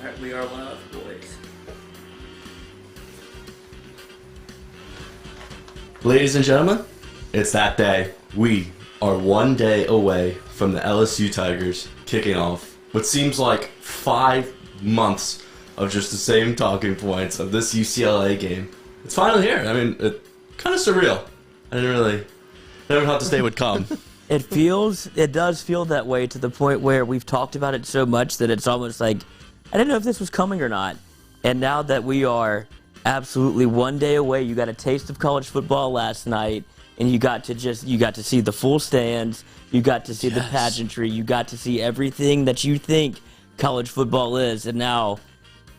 All right, we are live, boys. Ladies and gentlemen, it's that day. We are 1 day away from the LSU Tigers kicking off what seems like 5 months of just the same talking points of this UCLA game. It's finally here. I mean, it's kind of surreal. I never thought this day would come. It does feel that way to the point where we've talked about it so much that it's almost like, I didn't know if this was coming or not. And now that we are absolutely 1 day away, you got a taste of college football last night, and you got to see the full stands, you got to see the pageantry, you got to see everything that you think college football is, and now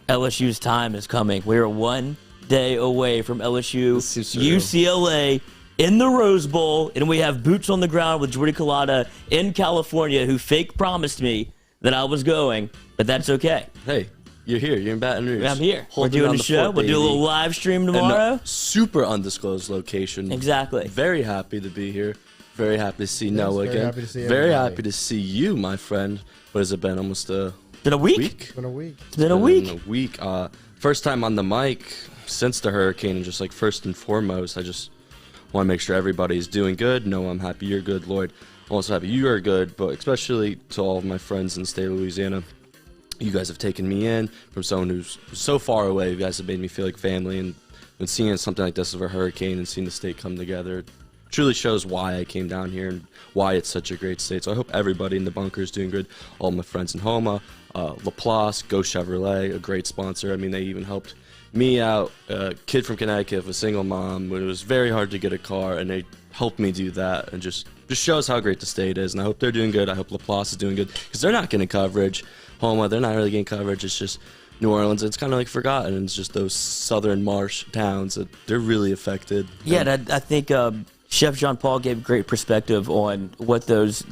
LSU's time is coming. We're 1 day away from LSU UCLA in the Rose Bowl, and we have boots on the ground with Jordy Culotta in California, who fake promised me that I was going, but that's okay. Hey, you're here. You're in Baton Rouge. I'm here. We're doing a show. We'll do a little live stream tomorrow. Super undisclosed location. Exactly. Very happy to be here. Very happy to see Noah again. Very happy to see you, my friend. What has it been? Almost been a week? It's been a week. It's been a week. Been a week. First time on the mic since the hurricane, and just like first and foremost, I just want to make sure everybody's doing good. Noah, I'm happy you're good. Lloyd, I'm also happy you are good, but especially to all of my friends in the state of Louisiana. You guys have taken me in from someone who's so far away. You guys have made me feel like family, and when seeing something like this of a hurricane and seeing the state come together, it truly shows why I came down here and why it's such a great state. So I hope everybody in the bunker is doing good. All my friends in Homa, Laplace, Go Chevrolet, a great sponsor. I mean, they even helped me out, a kid from Connecticut, a single mom, when it was very hard to get a car, and they helped me do that, and just shows how great the state is. And I hope they're doing good. I hope Laplace is doing good, because they're not getting coverage. Homa, they're not really getting coverage. It's just New Orleans. It's kind of like forgotten. It's just those southern marsh towns that they're really affected. Yeah, I think Chef Jean Paul gave great perspective on what those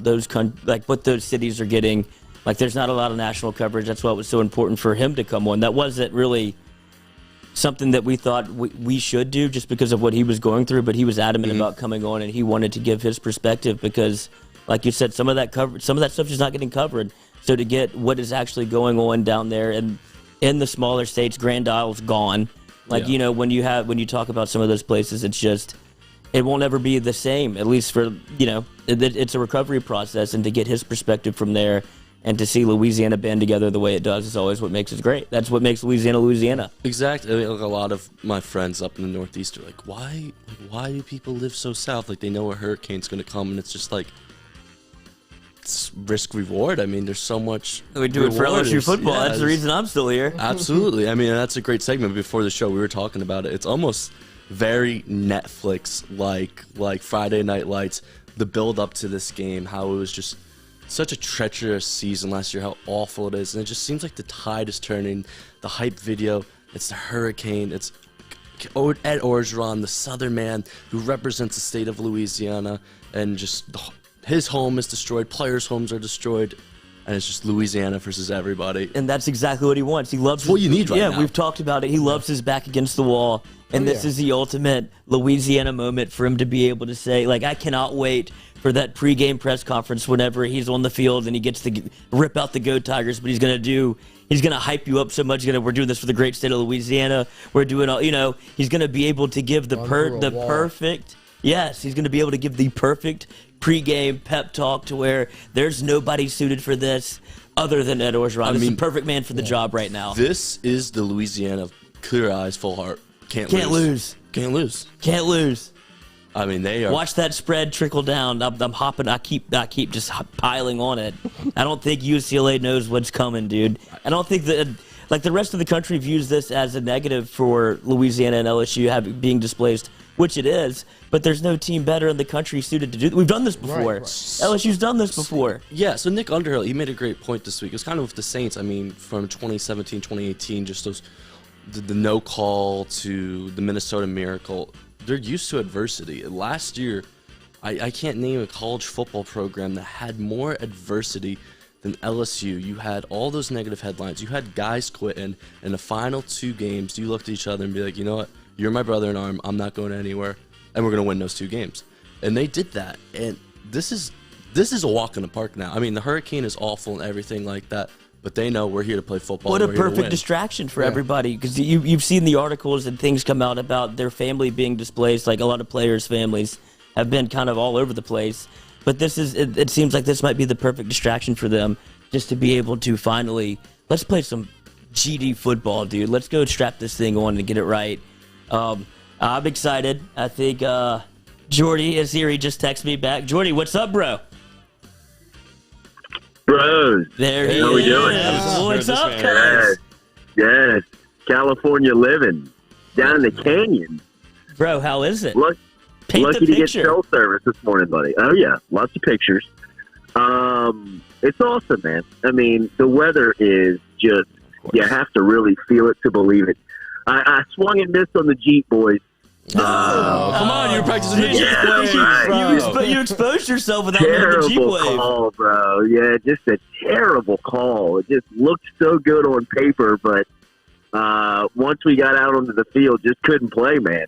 cities are getting. Like, there's not a lot of national coverage. That's why it was so important for him to come on. That wasn't really something that we thought we should do just because of what he was going through, but he was adamant about coming on, and he wanted to give his perspective because, like you said, some of that stuff is not getting covered. So to get what is actually going on down there and in the smaller states, Grand Isle's gone. Like, you know, when you talk about some of those places, it's just, it won't ever be the same, at least for, you know, it's a recovery process, and to get his perspective from there and to see Louisiana band together the way it does is always what makes it great. That's what makes Louisiana, Louisiana. Exactly. I mean, like, a lot of my friends up in the Northeast are like, why do people live so south? Like, they know a hurricane's going to come, and it's just like, it's risk reward. I mean, there's so much. We do it for LSU football. Yeah, that's the reason I'm still here. Absolutely. I mean, that's a great segment. Before the show, we were talking about it. It's almost very Netflix-like Friday Night Lights, the build up to this game, how it was just such a treacherous season last year, how awful it is. And it just seems like the tide is turning. The hype video, it's the hurricane, it's Ed Orgeron, the Southern man who represents the state of Louisiana, and just his home is destroyed, players' homes are destroyed, and it's just Louisiana versus everybody. And that's exactly what he wants. He loves what you need right now. Yeah, we've talked about it. He loves his back against the wall, and this is the ultimate Louisiana moment for him to be able to say, like, I cannot wait for that pregame press conference whenever he's on the field and he gets to rip out the Go Tigers, but he's going to hype you up so much. We're doing this for the great state of Louisiana. We're doing all, you know, he's going to be able to give he's going to be able to give the perfect pregame pep talk to where there's nobody suited for this other than Ed Orgeron. He's the perfect man for the job right now. This is the Louisiana clear eyes, full heart. Can't lose. Can't lose. Can't lose. I mean, they are. Watch that spread trickle down. I'm hopping. I keep just piling on it. I don't think UCLA knows what's coming, dude. I don't think that, like, the rest of the country views this as a negative for Louisiana and LSU being displaced, which it is. But there's no team better in the country suited to do. We've done this before. Right. LSU's done this before. Yeah. So Nick Underhill, he made a great point this week. It was kind of with the Saints. I mean, from 2017, 2018, just those the no call to the Minnesota Miracle. They're used to adversity. Last year, I can't name a college football program that had more adversity than LSU. You had all those negative headlines. You had guys quitting in the final 2 games. You looked at each other and be like, you know what? You're my brother in arm. I'm not going anywhere. And we're going to win those 2 games. And they did that. And this is a walk in the park now. I mean, the hurricane is awful and everything like that. but they know we're here to play football. What a we're here to perfect win. distraction for everybody, because you've seen the articles and things come out about their family being displaced. Like a lot of players' families have been kind of all over the place. But this is it seems like this might be the perfect distraction for them, just to be able to finally, let's play some GD football, dude. Let's go strap this thing on and get it right. I'm excited. I think Jordy is here. He just texted me back. Jordy, what's up, bro? Bros, There he how we is. doing? What's up, Yes, cuz? yes. California living down in the canyon. Bro, how is it? Lucky Paint the to get picture. cell service this morning, buddy. Oh yeah, lots of pictures. It's awesome, man. I mean, the weather is just, you have to really feel it to believe it. I swung and missed on the Jeep, boys. Come on, you're practicing the Did you- Jeep Yeah, wave, right. bro. You exposed yourself without knowing the Jeep Terrible wave. call, bro. Yeah, just a terrible call. It just looked so good on paper, but once we got out onto the field, just couldn't play, man.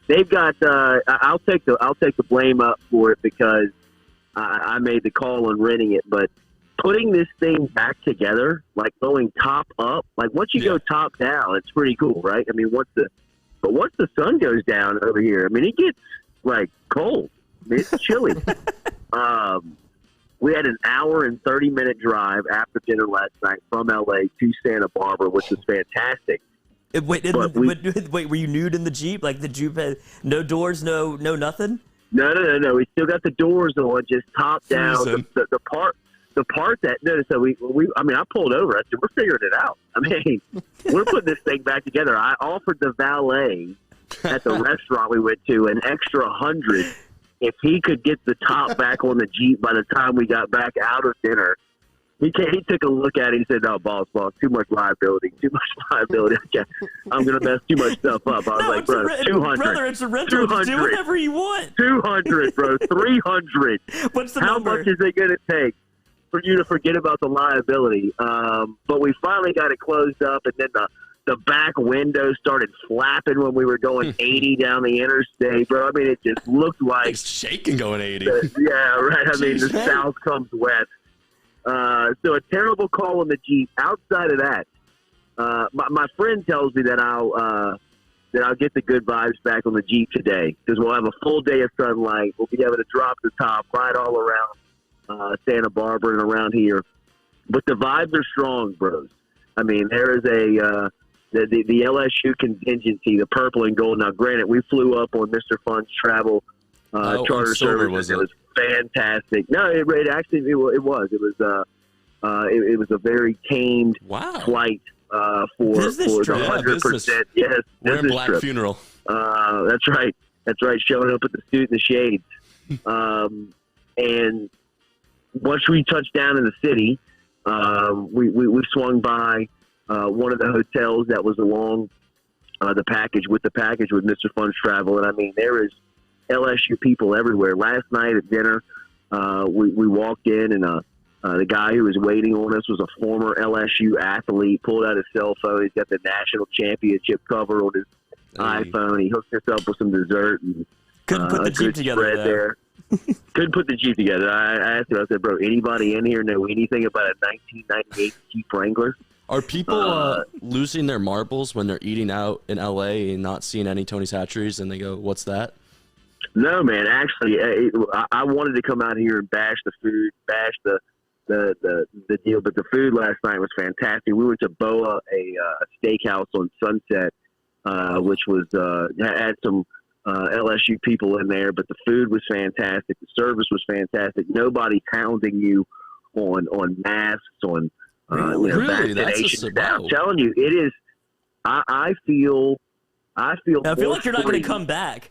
They've got. I'll take the blame up for it because I made the call on renting it, but putting this thing back together, like going top up, like once you go top down, it's pretty cool, right? I mean, once the sun goes down over here, I mean, it gets like cold. I mean, it's chilly. We had an hour and 30-minute drive after dinner last night from LA to Santa Barbara, which was fantastic. Wait, were you nude in the Jeep? Like the Jeep had no doors, no nothing? No. We still got the doors on, just top down. The part that so we I mean, I pulled over. I said, we're figuring it out. I mean, we're putting this thing back together. I offered the valet at the restaurant we went to an extra $100 if he could get the top back on the Jeep by the time we got back out of dinner. He took a look at it. He said, "No, boss, too much liability. I'm going to mess too much stuff up." I was like, "Bro, 200. Brother, it's a rental. Just do whatever you want. 200, bro. 300. What's the How number? much is it going to take for you to forget about the liability?" But we finally got it closed up, and then the back window started flapping when we were going 80 down the interstate, bro. I mean, it just looked like It's shaking going 80. yeah, right. I mean, Jeez, the man. south comes west. So a terrible call on the Jeep. Outside of that, my friend tells me that I'll get the good vibes back on the Jeep today because we'll have a full day of sunlight. We'll be able to drop the top, ride all around Santa Barbara and around here. But the vibes are strong, bros. I mean, there is the LSU contingency, the purple and gold. Now, granted, we flew up on Mr. Fun's travel charter service. Was it it? was fantastic. No, it was. It was a very tamed flight for Business the trip. 100%. Yes, We're in business Black trip. Funeral. That's right. Showing up at the suit and the shades. And once we touched down in the city, we swung by one of the hotels that was along the package with Mr. Fun's Travel. And I mean, there is LSU people everywhere. Last night at dinner, we walked in and the guy who was waiting on us was a former LSU athlete, pulled out his cell phone. He's got the national championship cover on his iPhone. He hooked us up with some dessert and Couldn't put the a Jeep good together, spread though. there. Couldn't put the Jeep together. I asked him, I said, "Bro, anybody in here know anything about a 1998 Jeep Wrangler?" Are people losing their marbles when they're eating out in LA and not seeing any Tony's Hatcheries and they go, "What's that?" No, man. Actually, I wanted to come out here and bash the food, bash the deal, but the food last night was fantastic. We went to Boa, a steakhouse on Sunset, which was had some LSU people in there, but the food was fantastic. The service was fantastic. Nobody's hounding you on masks, on Really? That's a vaccination. I'm wow. telling you, it is. I feel. I feel more like you're not going free. to come back.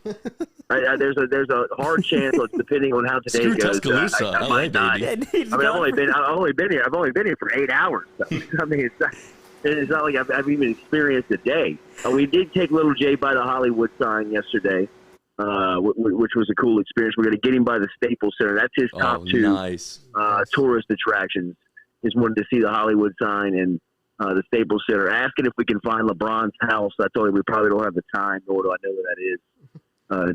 There's a hard chance, depending on how today Screw goes. Tuscaloosa, I LA, might not. baby. He's I mean, I've gone only been here for 8 hours. So, I mean, it's not like I've even experienced a day. We did take little Jay by the Hollywood sign yesterday, which was a cool experience. We're going to get him by the Staples Center. That's his top two Nice. tourist attractions. Just wanted to see the Hollywood sign and the Staples Center. Asking if we can find LeBron's house. I told him we probably don't have the time, nor do I know where that is.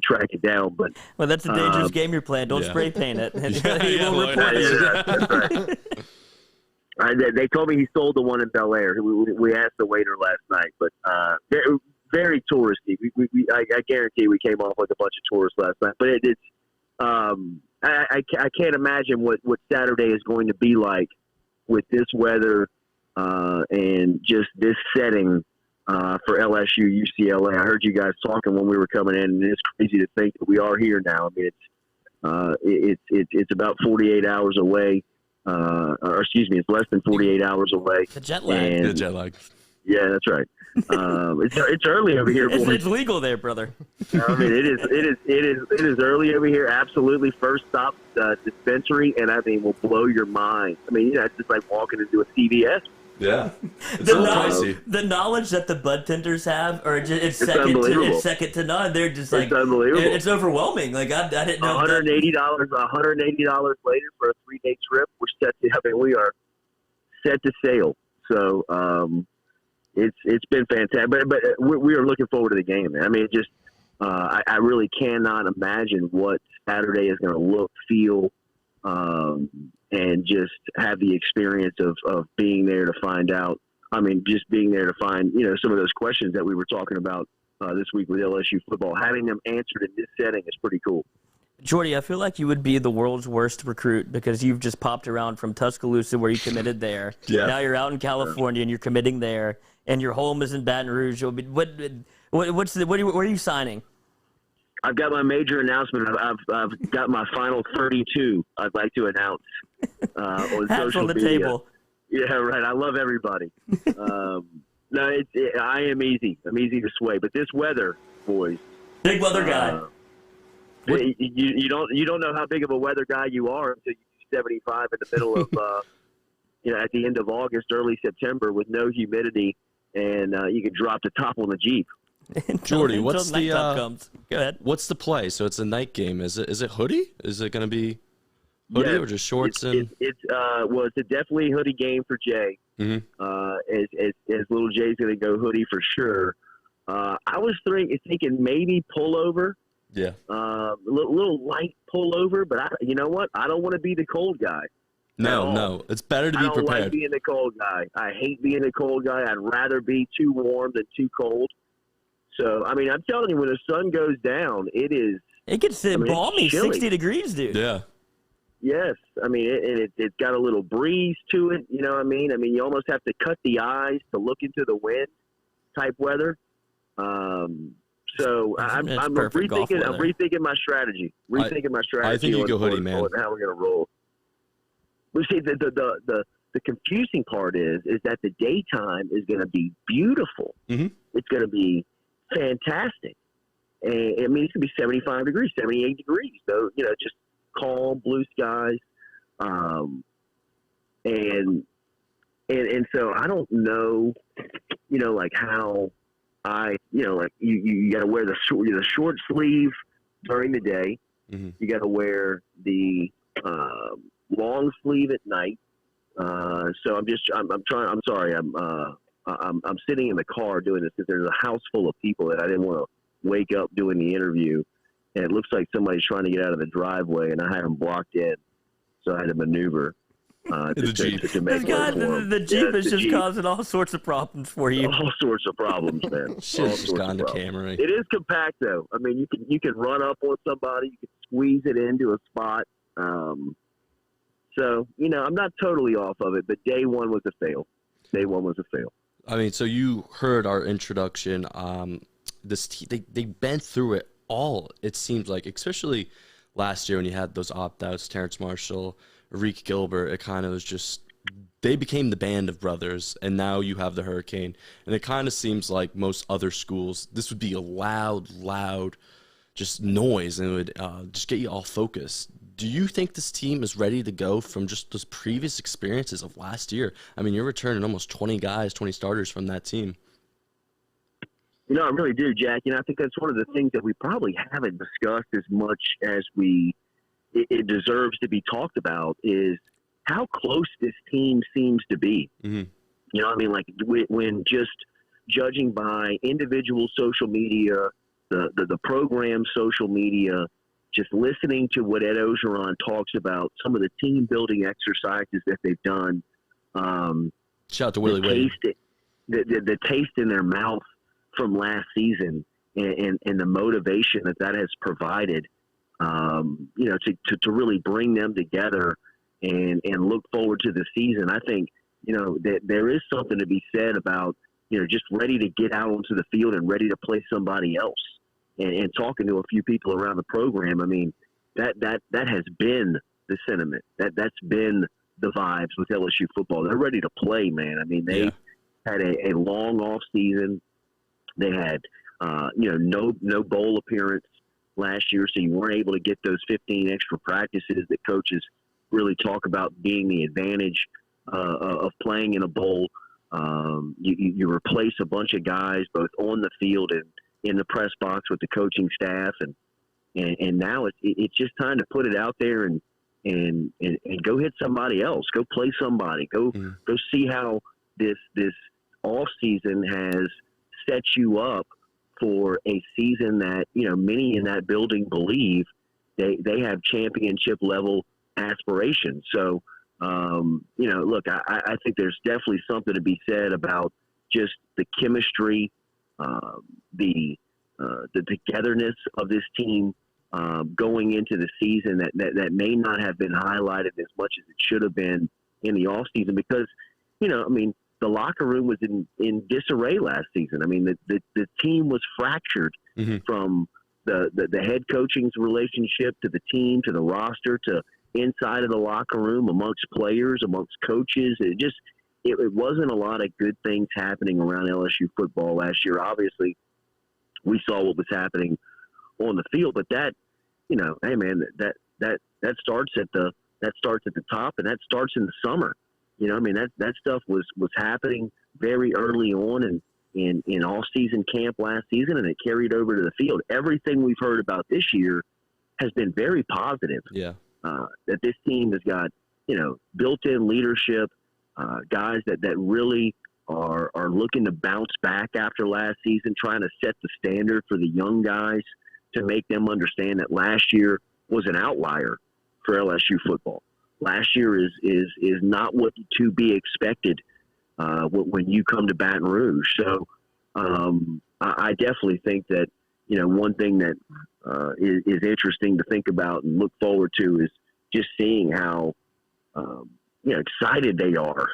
Track it down, but Well, that's a dangerous game you're playing. Don't yeah. spray paint it. Yeah, He yeah, won't well, report yeah, you. that's right. They told me he sold the one in Bel Air. We asked the waiter last night, but very touristy. I guarantee we came off like a bunch of tourists last night. But it's I can't imagine what Saturday is going to be like with this weather and just this setting for LSU UCLA. I heard you guys talking when we were coming in, and it's crazy to think that we are here now. I mean, it's about 48 hours away. Or excuse me, it's less than 48 hours away. The jet lag. The jet lag. Yeah, that's right. It's early over here. It's legal there, brother. I mean, it is early over here. Absolutely, first stop dispensary, and I mean, will blow your mind. I mean, it's just like walking into a CVS. Yeah, the knowledge that the bud tenders have, or it's second to none. They're just like, it's unbelievable. It's overwhelming. Like I didn't know. $180 later for a 3-day trip. We are set to sail. So it's been fantastic. But we are looking forward to the game, man. I mean, I really cannot imagine what Saturday is going to look, feel, and just have the experience of being there to find out. I mean, just being there to find, some of those questions that we were talking about this week with LSU football, having them answered in this setting is pretty cool. Jordy, I feel like you would be the world's worst recruit because you've just popped around from Tuscaloosa where you committed there. Yeah. Now you're out in California and you're committing there, and your home is in Baton Rouge. Where are you signing? I've got my major announcement. I've got my final 32. I'd like to announce on Hats social on the media. table. Yeah, right. I love everybody. No, I am easy. I'm easy to sway. But this weather, boys. Big weather guy. You don't know how big of a weather guy you are until you do 75 in the middle of at the end of August, early September with no humidity, and you can drop the top on the Jeep. Jordy, what's the comes. Go ahead. What's the play? So it's a night game. Is it hoodie? Is it going to be hoodie or just shorts? It's a definitely hoodie game for Jay. Mm-hmm. As little Jay's going to go hoodie for sure. I was thinking maybe pullover. Yeah. Little light pullover, but you know what? I don't want to be the cold guy. No. It's better to be prepared. I don't like being the cold guy. I hate being the cold guy. I'd rather be too warm than too cold. So, I mean, I'm telling you, when the sun goes down, it gets balmy, 60 degrees, dude. Yeah. Yes. I mean, it's got a little breeze to it. You know what I mean? I mean, you almost have to cut the eyes to look into the wind type weather. So I'm rethinking my strategy. I think you go hoodie, man. How we're going to roll. Well, see, the confusing part is that the daytime is going to be beautiful. Mm-hmm. It's going to be fantastic. And I mean, it's going to be 75 degrees, 78 degrees. So, just calm, blue skies. And so I don't know, like how you got to wear the short sleeve during the day. Mm-hmm. You got to wear the long sleeve at night. So I'm sitting in the car doing this because there's a house full of people that I didn't want to wake up doing the interview. And it looks like somebody's trying to get out of the driveway, and I had them blocked in. So I had to maneuver. The Jeep. The Jeep is just causing all sorts of problems for you. All sorts of problems, man. Shit's just gone to Camry. It is compact, though. I mean, you can run up on somebody. You can squeeze it into a spot. So, I'm not totally off of it, but day one was a fail. I mean, so you heard our introduction. They've been through it all, it seems like, especially last year when you had those opt-outs, Terrence Marshall, Reek Gilbert. It kind of was just, they became the band of brothers, and now you have the Hurricane. And it kind of seems like most other schools, this would be a loud, just noise, and it would just get you all focused. Do you think this team is ready to go from just those previous experiences of last year? I mean, you're returning almost 20 starters from that team. I really do, Jack. I think that's one of the things that we probably haven't discussed as much as it deserves to be talked about is how close this team seems to be. Mm-hmm. I mean, like when just judging by individual social media, the program social media, just listening to what Ed Ogeron talks about, some of the team building exercises that they've done, Shout out to Willie Wade. The taste in their mouth from last season and the motivation that has provided, to really bring them together and look forward to the season. I think, that there is something to be said about, just ready to get out onto the field and ready to play somebody else. And talking to a few people around the program, I mean, that has been the sentiment. That's been the vibes with LSU football. They're ready to play, man. I mean, they had a long off season. They had, no bowl appearance last year, so you weren't able to get those 15 extra practices that coaches really talk about being the advantage of playing in a bowl. You replace a bunch of guys both on the field and in the press box with the coaching staff, and now it's just time to put it out there and go hit somebody else, go play somebody, go see how this off season has set you up for a season that many in that building believe they have championship level aspirations. So look, I think there's definitely something to be said about just the chemistry, the togetherness of this team going into the season that may not have been highlighted as much as it should have been in the off season, because the locker room was in disarray last season. I mean, the team was fractured from the head coaching's relationship to the team, to the roster, to inside of the locker room, amongst players, amongst coaches. It wasn't a lot of good things happening around LSU football last year. Obviously, we saw what was happening on the field, but that, hey man, that starts at the top, and that starts in the summer. That stuff was happening very early on in all season camp last season, and it carried over to the field. Everything we've heard about this year has been very positive. Yeah. That this team has got, built-in leadership, guys that really are looking to bounce back after last season, trying to set the standard for the young guys to make them understand that last year was an outlier for LSU football. Last year is not what to be expected when you come to Baton Rouge. So I definitely think that, one thing that is interesting to think about and look forward to is just seeing how excited they are.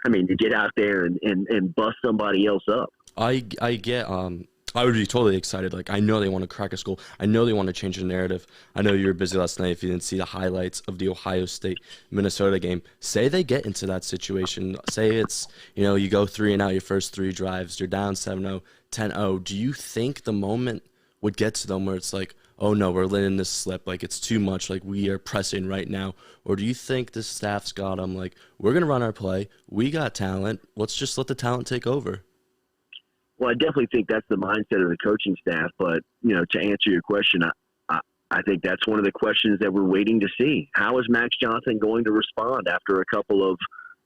I mean, to get out there and bust somebody else up. I would be totally excited. Like, I know they want to crack a skull. I know they want to change the narrative. I know you were busy last night if you didn't see the highlights of the Ohio State-Minnesota game. Say they get into that situation. Say it's, you go 3-and-out your first 3 drives. You're down 7-0, 10-0. Do you think the moment would get to them where it's like, oh, no, we're letting this slip. Like, it's too much. Like, we are pressing right now. Or do you think the staff's got them like, we're going to run our play. We got talent. Let's just let the talent take over. Well, I definitely think that's the mindset of the coaching staff. But, to answer your question, I think that's one of the questions that we're waiting to see. How is Max Johnson going to respond after a couple of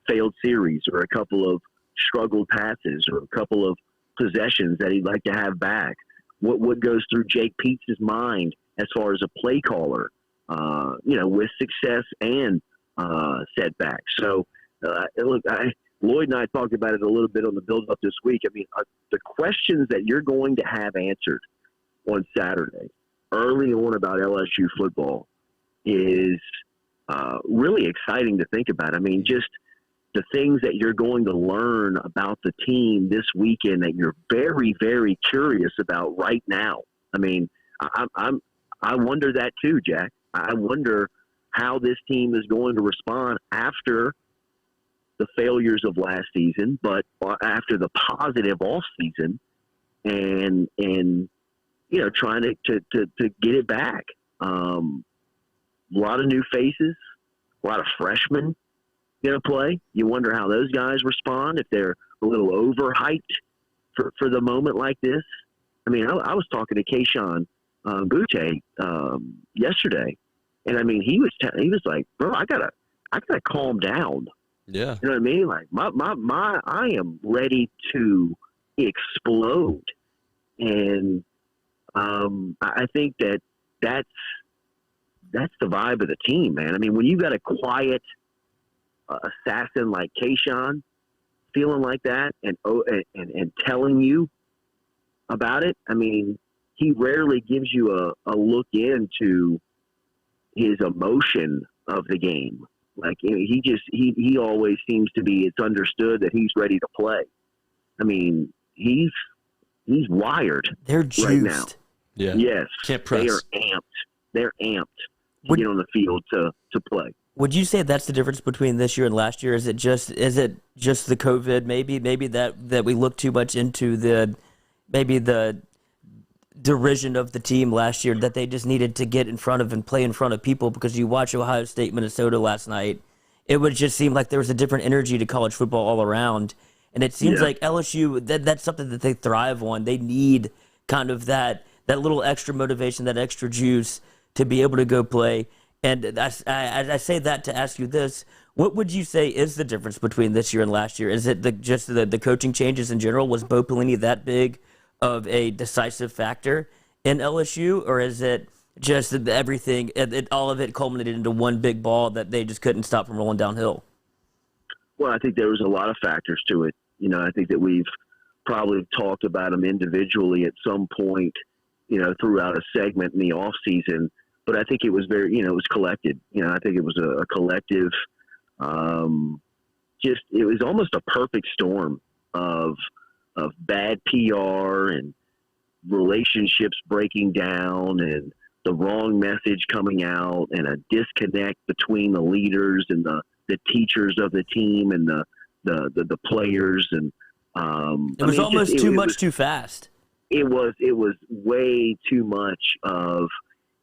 failed series or a couple of struggled passes or a couple of possessions that he'd like to have back? What goes through Jake Peets' mind as far as a play caller, with success and setbacks? So, look, Lloyd and I talked about it a little bit on the build-up this week. I mean, the questions that you're going to have answered on Saturday, early on about LSU football, is really exciting to think about. I mean, just the things that you're going to learn about the team this weekend that you're very, very curious about right now. I mean, I wonder that too, Jack. I wonder how this team is going to respond after the failures of last season, but after the positive off season, and trying to get it back. A lot of new faces, a lot of freshmen going to play. You wonder how those guys respond, if they're a little overhyped for the moment like this. I mean, I was talking to Keyshawn Butte yesterday, and I mean, he was like, bro, I gotta calm down. Yeah. You know what I mean? Like I am ready to explode. And I think that's the vibe of the team, man. I mean, when you've got a quiet assassin like Kayshawn feeling like that and telling you about it. I mean, he rarely gives you a look into his emotion of the game. Like, he always seems to be, it's understood that he's ready to play. I mean, he's wired. They're juiced. Right now. Yeah. Yes. Can't press. They are amped. They're amped to get on the field to play. Would you say that's the difference between this year and last year? Is it just the COVID? Maybe that we look too much into the derision of the team last year, that they just needed to get in front of and play in front of people, because you watch Ohio State, Minnesota last night, it would just seem like there was a different energy to college football all around. And it seems like LSU, that's something that they thrive on. They need kind of that little extra motivation, that extra juice to be able to go play. And I say that to ask you this. What would you say is the difference between this year and last year? Is it just the coaching changes in general? Was Bo Pelini that big of a decisive factor in LSU? Or is it just that everything, all of it culminated into one big ball that they just couldn't stop from rolling downhill? Well, I think there was a lot of factors to it. You know, I think that we've probably talked about them individually at some point, you know, throughout a segment in the off season. But I think it was very, you know, it was collected. You know, I think it was a collective, it was almost a perfect storm of bad PR and relationships breaking down and the wrong message coming out and a disconnect between the leaders and the teachers of the team and the players. And it was almost too much too fast. It was way too much of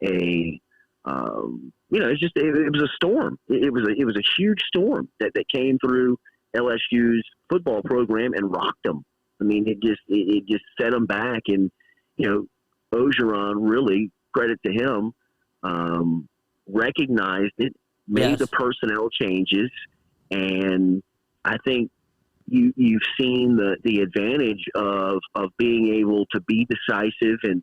a, you know, it was a storm. It was a huge storm that came through LSU's football program and rocked them. I mean, it just set them back. And, you know, Ogeron, really, credit to him, recognized it, made the personnel changes, and I think you've seen the advantage of being able to be decisive and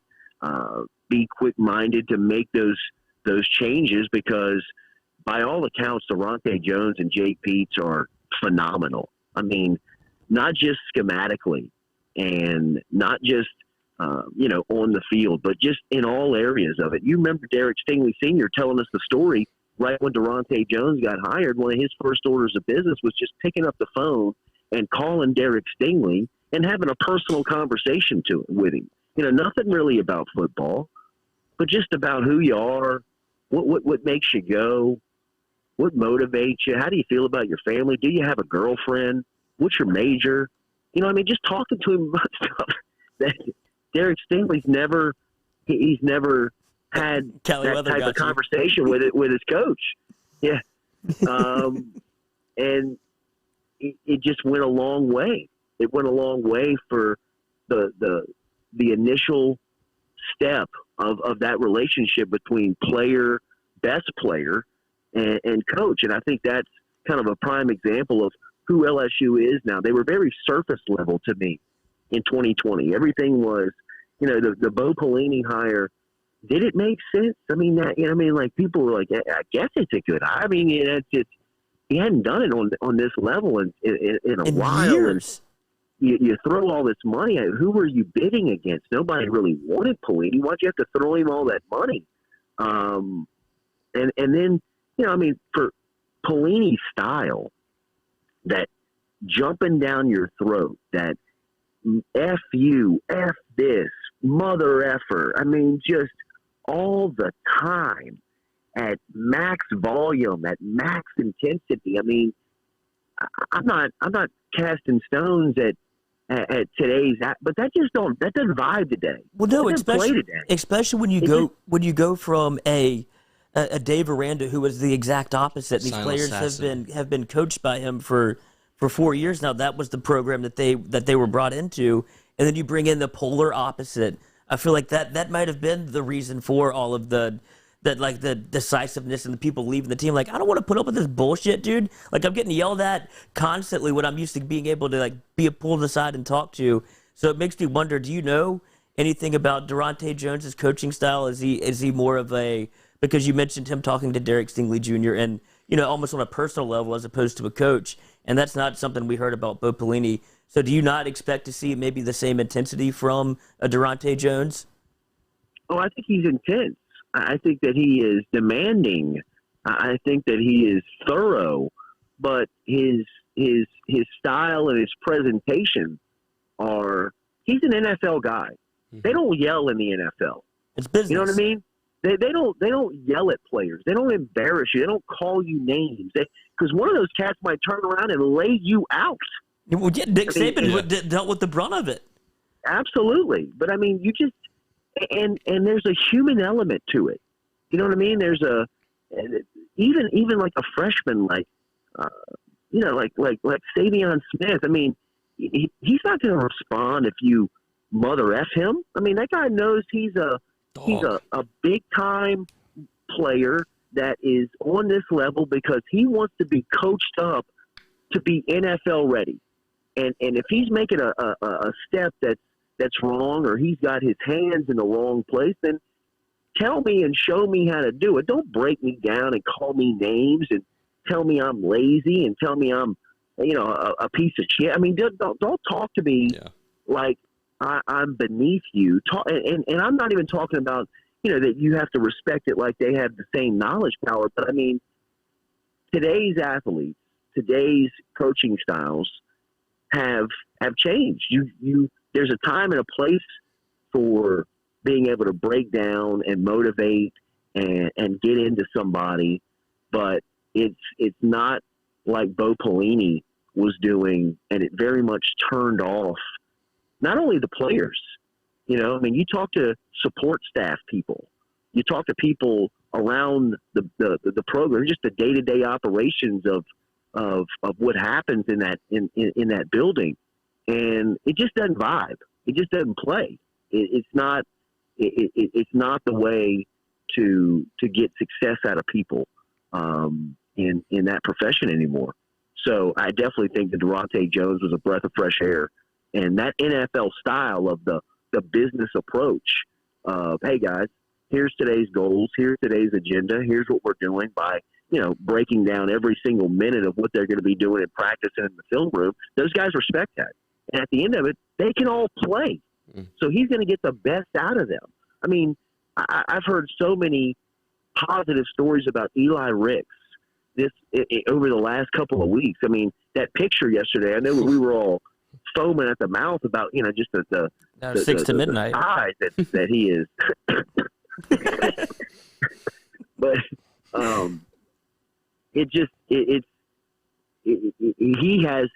be quick-minded to make those changes, because by all accounts, Durante Jones and Jake Peets are phenomenal. I mean, not just schematically and not just, you know, on the field, but just in all areas of it. You remember Derek Stingley Sr. telling us the story right when Durante Jones got hired. One of his first orders of business was just picking up the phone and calling Derek Stingley and having a personal conversation with him. You know, nothing really about football, but just about who you are, what makes you go, what motivates you, how do you feel about your family, do you have a girlfriend, what's your major? You know, I mean, just talking to him about stuff that Derek Stingley's never had that type of conversation with his coach. Yeah. And it just went a long way. It went a long way for the initial step of that relationship between best player and coach. And I think that's kind of a prime example of who LSU is now. They were very surface level to me in 2020. Everything was, you know, the Bo Pelini hire. Did it make sense? I mean, like people were like, I guess it's a good. I mean, he hadn't done it on this level in a while. Years. And you throw all this money at. Who were you bidding against? Nobody really wanted Pelini. Why'd you have to throw him all that money? And then, you know, I mean, for Pelini's style, that jumping down your throat, that F you, F this, mother effer. I mean, just all the time at max volume, at max intensity. I mean, I'm not casting stones at today's, but that doesn't vibe today. Well, no, especially when you go from a Dave Aranda, who was the exact opposite. And these players have been coached by him for 4 years now. That was the program that they were brought into, and then you bring in the polar opposite. I feel like that might have been the reason for all of the decisiveness and the people leaving the team. Like, I don't want to put up with this bullshit, dude. Like, I'm getting yelled at constantly when I'm used to being able to like be pulled aside and talk to. So it makes me wonder, do you know anything about Durante Jones's coaching style? Is he more of a, because you mentioned him talking to Derek Stingley Jr. and almost on a personal level as opposed to a coach. And that's not something we heard about Bo Pelini. So do you not expect to see maybe the same intensity from a Durante Jones? Oh, I think he's intense. I think that he is demanding. I think that he is thorough, but his style and his presentation he's an NFL guy. They don't yell in the NFL. It's business. You know what I mean? They don't yell at players. They don't embarrass you. They don't call you names. Because one of those cats might turn around and lay you out. Well, yeah, Nick Saban dealt with the brunt of it. Absolutely. But I mean, you just and there's a human element to it. You know what I mean? There's even like a freshman like Savion Smith. I mean, he's not going to respond if you mother F him. I mean, that guy knows he's a big time player that is on this level because he wants to be coached up to be NFL ready. And if he's making a step that's wrong, or he's got his hands in the wrong place, then tell me and show me how to do it. Don't break me down and call me names and tell me I'm lazy and tell me I'm, a piece of shit. I mean, don't talk to me like I'm beneath you. And I'm not even talking about, that you have to respect it like they have the same knowledge power. But I mean, today's athletes, today's coaching styles have changed. There's a time and a place for being able to break down and motivate and get into somebody, but it's not like Bo Pelini was doing, and it very much turned off not only the players. I mean, you talk to support staff people, you talk to people around the program, just the day-to-day operations of what happens in that building, and it just doesn't vibe. It just doesn't play. It's not the way to get success out of people in that profession anymore. So I definitely think that Durante Jones was a breath of fresh air, and that NFL style of the business approach of, hey guys, here's today's goals, here's today's agenda, here's what we're doing by breaking down every single minute of what they're going to be doing and practicing in the film room. Those guys respect that, and at the end of it, they can all play. So he's going to get the best out of them. I mean, I've heard so many positive stories about Eli Ricks over the last couple of weeks. I mean, that picture yesterday, I know we were all foaming at the mouth about, just the 6 to midnight eyes that he is. But he has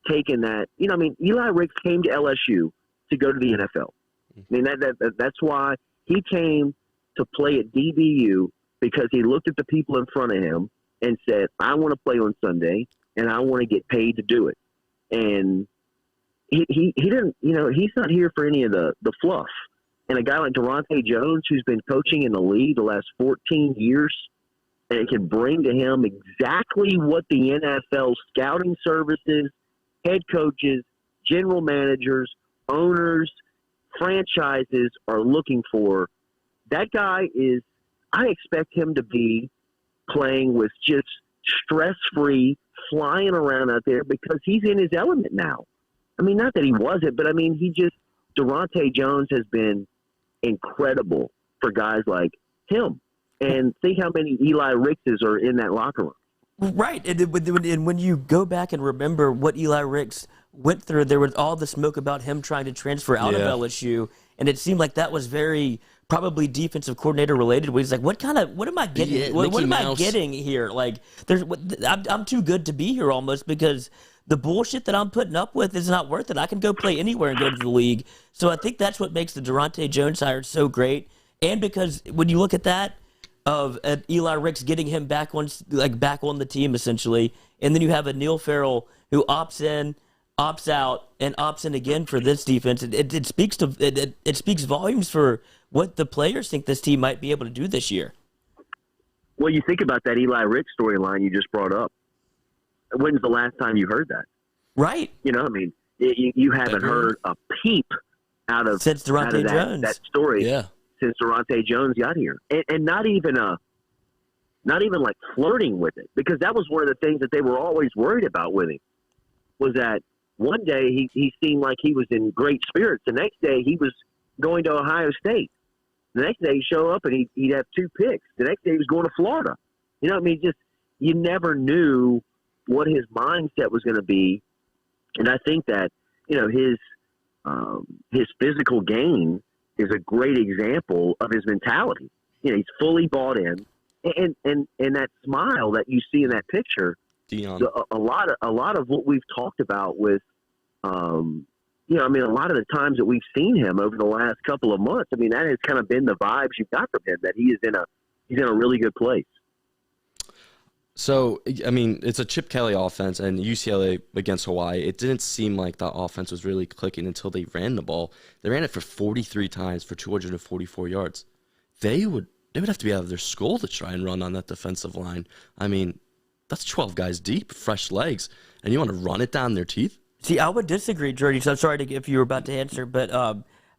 taken that. I mean, Eli Ricks came to LSU to go to the NFL. I mean, that's why he came to play at DBU, because he looked at the people in front of him and said, I want to play on Sunday and I want to get paid to do it. And he didn't, he's not here for any of the fluff. And a guy like Durante Jones, who's been coaching in the league the last 14 years, and it can bring to him exactly what the NFL scouting services, head coaches, general managers, owners, franchises are looking for. That guy I expect him to be playing with just stress-free, flying around out there, because he's in his element now. I mean, not that he wasn't, but I mean, Durante Jones has been incredible for guys like him. And think how many Eli Rickses are in that locker room. Right, and when you go back and remember what Eli Ricks went through, there was all the smoke about him trying to transfer out of LSU, and it seemed like that was very probably defensive coordinator related. Where he's like, what am I getting? Yeah, what am Mouse. I getting here? Like, I'm too good to be here almost, because the bullshit that I'm putting up with is not worth it. I can go play anywhere and go to the league. So I think that's what makes the Durante Jones hire so great, and because when you look at that, of Eli Ricks getting him back on the team essentially, and then you have a Neil Farrell who opts in, opts out, and opts in again for this defense. It speaks volumes for what the players think this team might be able to do this year. Well, you think about that Eli Ricks storyline you just brought up. When's the last time you heard that? Right. I mean, you haven't heard a peep out of since Durante Jones. That story. Yeah. Since Durante Jones got here, and not even not even like flirting with it, because that was one of the things that they were always worried about with him, was that one day he seemed like he was in great spirits. The next day he was going to Ohio State. The next day he'd show up and he'd have 2 picks. The next day he was going to Florida. You know what I mean? Just, you never knew what his mindset was going to be. And I think that, you know, his physical game is a great example of his mentality. You know, he's fully bought in. And that smile that you see in that picture, Dion. a lot of what we've talked about with, you know, I mean, a lot of the times that we've seen him over the last couple of months, I mean, that has kind of been the vibes you've got from him, that he's in a really good place. So, I mean, it's a Chip Kelly offense, and UCLA against Hawaii, it didn't seem like that offense was really clicking until they ran the ball. They ran it for 43 times for 244 yards. They would have to be out of their skull to try and run on that defensive line. I mean, that's 12 guys deep, fresh legs, and you want to run it down their teeth? See, I would disagree, Jordy. So sorry if you were about to answer, but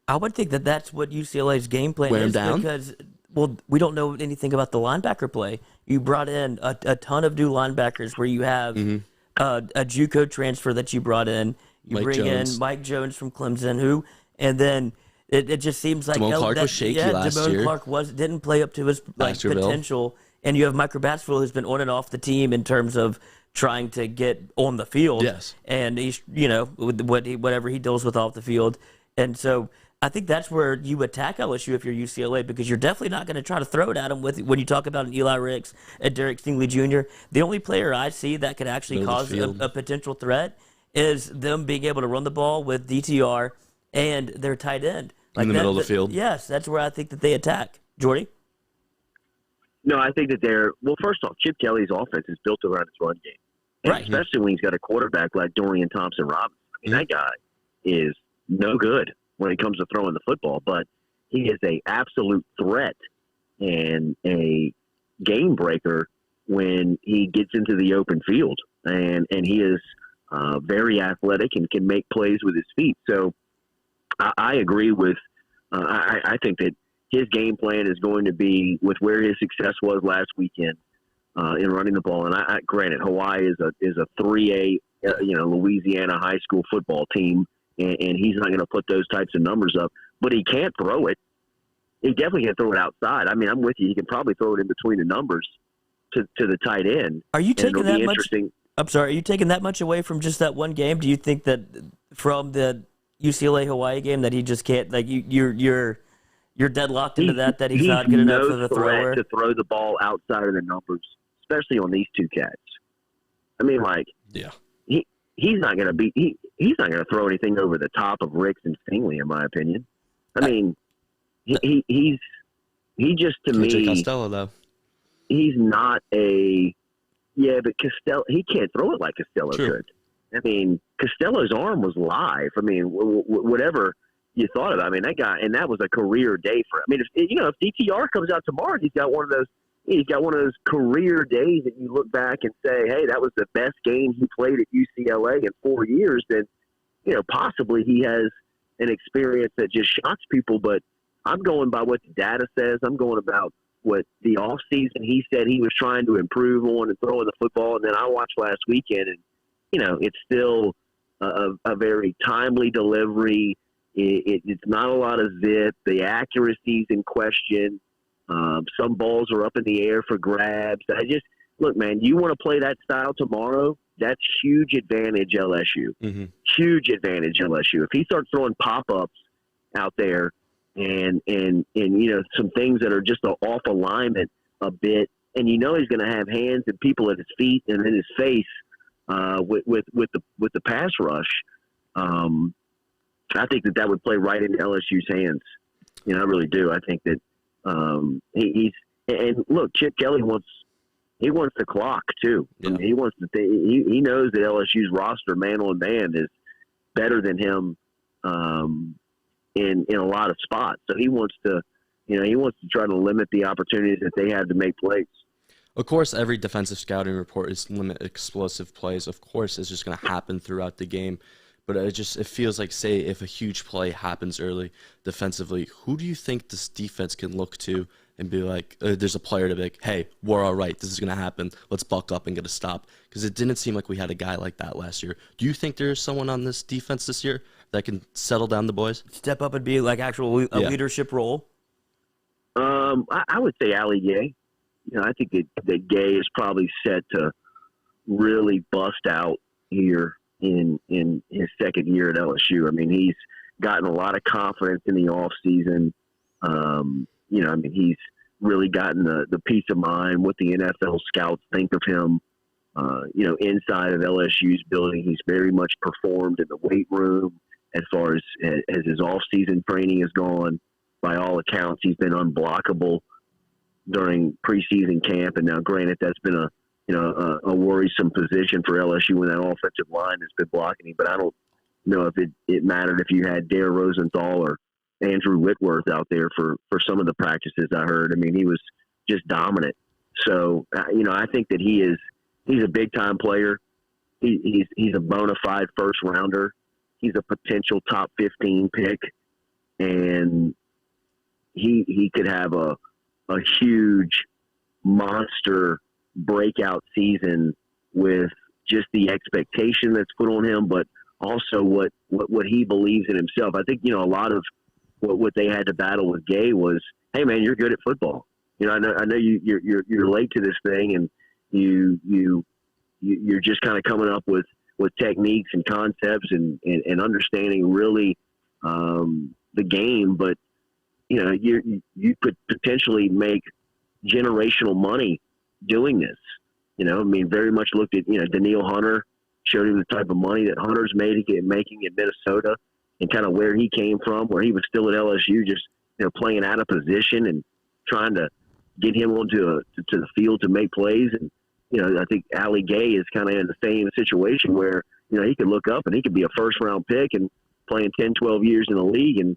I would think that that's what UCLA's game plan Wear him is down? because, well, we don't know anything about the linebacker play. You brought in a ton of new linebackers where you have a JUCO transfer that you brought in. You Mike bring Jones. in Mike Jones from Clemson, and then it just seems like Damone Clark was shaky last Damone year. Clark didn't play up to his potential, and you have Micah Batsfield, who's been on and off the team in terms of trying to get on the field. Yes. And he's, you know, with whatever he deals with off the field. And so I think that's where you attack LSU if you're UCLA, because you're definitely not going to try to throw it at them when you talk about an Eli Ricks, a Derek Stingley Jr. The only player I see that could actually cause a potential threat is them being able to run the ball with DTR and their tight end. Like in the middle of the field. Yes, that's where I think that they attack. Jordy? No, I think that first off, Chip Kelly's offense is built around his run game. And Right. especially when he's got a quarterback like Dorian Thompson-Robinson. I mean, that guy is no good when it comes to throwing the football, but he is a absolute threat and a game breaker when he gets into the open field. And he is very athletic and can make plays with his feet. So I agree with I think that his game plan is going to be with where his success was last weekend in running the ball. And granted, Hawaii is a 3A, Louisiana high school football team, and he's not going to put those types of numbers up. But he can't throw it. He definitely can't throw it outside. I mean, I'm with you. He can probably throw it in between the numbers to the tight end. Are you taking that much? Interesting. I'm sorry. Are you taking that much away from just that one game? Do you think that from the UCLA Hawaii game that he just can't, like, you're deadlocked into that he's not good enough of a thrower to throw the ball outside of the numbers, especially on these two cats. I mean, like, yeah, he's not going to he's not going to throw anything over the top of Ricks and Stingley, in my opinion. I mean, he just, to me, Costello, though, he's not but Costello, he can't throw it like Costello could. I mean, Costello's arm was live. I mean, whatever you thought about. I mean, that guy, and that was a career day for him. I mean, if DTR comes out tomorrow, he's got one of those career days that you look back and say, hey, that was the best game he played at UCLA in 4 years. Then, possibly he has an experience that just shocks people. But I'm going by what the data says. I'm going about what the offseason he said he was trying to improve on and throwing the football. And then I watched last weekend, and it's still a very timely delivery. It's not a lot of zip. The accuracy's in question. Some balls are up in the air for grabs. Look, man, you want to play that style tomorrow, that's huge advantage LSU. Mm-hmm. Huge advantage LSU. If he starts throwing pop-ups out there and some things that are just off alignment a bit, and he's going to have hands and people at his feet and in his face, with the pass rush, I think that would play right into LSU's hands. I really do. I think that look, Chip Kelly wants the clock too. Yeah. I mean, he wants to. He knows that LSU's roster, man on man, is better than him in a lot of spots. So he wants to, try to limit the opportunities that they have to make plays. Of course, every defensive scouting report is limit explosive plays. Of course, it's just going to happen throughout the game. But it feels like, say, if a huge play happens early defensively, who do you think this defense can look to and be like, there's a player to be like, hey, we're all right. This is going to happen. Let's buck up and get a stop. Because it didn't seem like we had a guy like that last year. Do you think there's someone on this defense this year that can settle down the boys? Step up and be like actual leadership role? I would say Ali Gay. I think that Gay is probably set to really bust out here in his second year at LSU. I mean, he's gotten a lot of confidence in the off season. He's really gotten the peace of mind what the NFL scouts think of him. Inside of LSU's building, he's very much performed in the weight room as far as his off season training has gone. By all accounts, he's been unblockable during preseason camp. And now, granted, that's been a worrisome position for LSU when that offensive line has been blocking him. But I don't know if it mattered if you had Dare Rosenthal or Andrew Whitworth out there for some of the practices I heard. I mean, he was just dominant. So, I think that he's a big-time player. He's a bona fide first-rounder. He's a potential top 15 pick. And he could have a huge monster breakout season with just the expectation that's put on him, but also what he believes in himself. I think, a lot of what they had to battle with Gay was, hey man, you're good at football. I know you're late to this thing, and you're just kind of coming up with techniques and concepts and understanding really the game, but you could potentially make generational money doing this. Very much looked at Daniil Hunter, showed him the type of money that Hunter's making in Minnesota, and kind of where he came from, where he was still at LSU, just playing out of position and trying to get him onto to the field to make plays. And I think Ali Gay is kind of in the same situation where he could look up and he could be a first round pick and playing 10, 12 years in the league and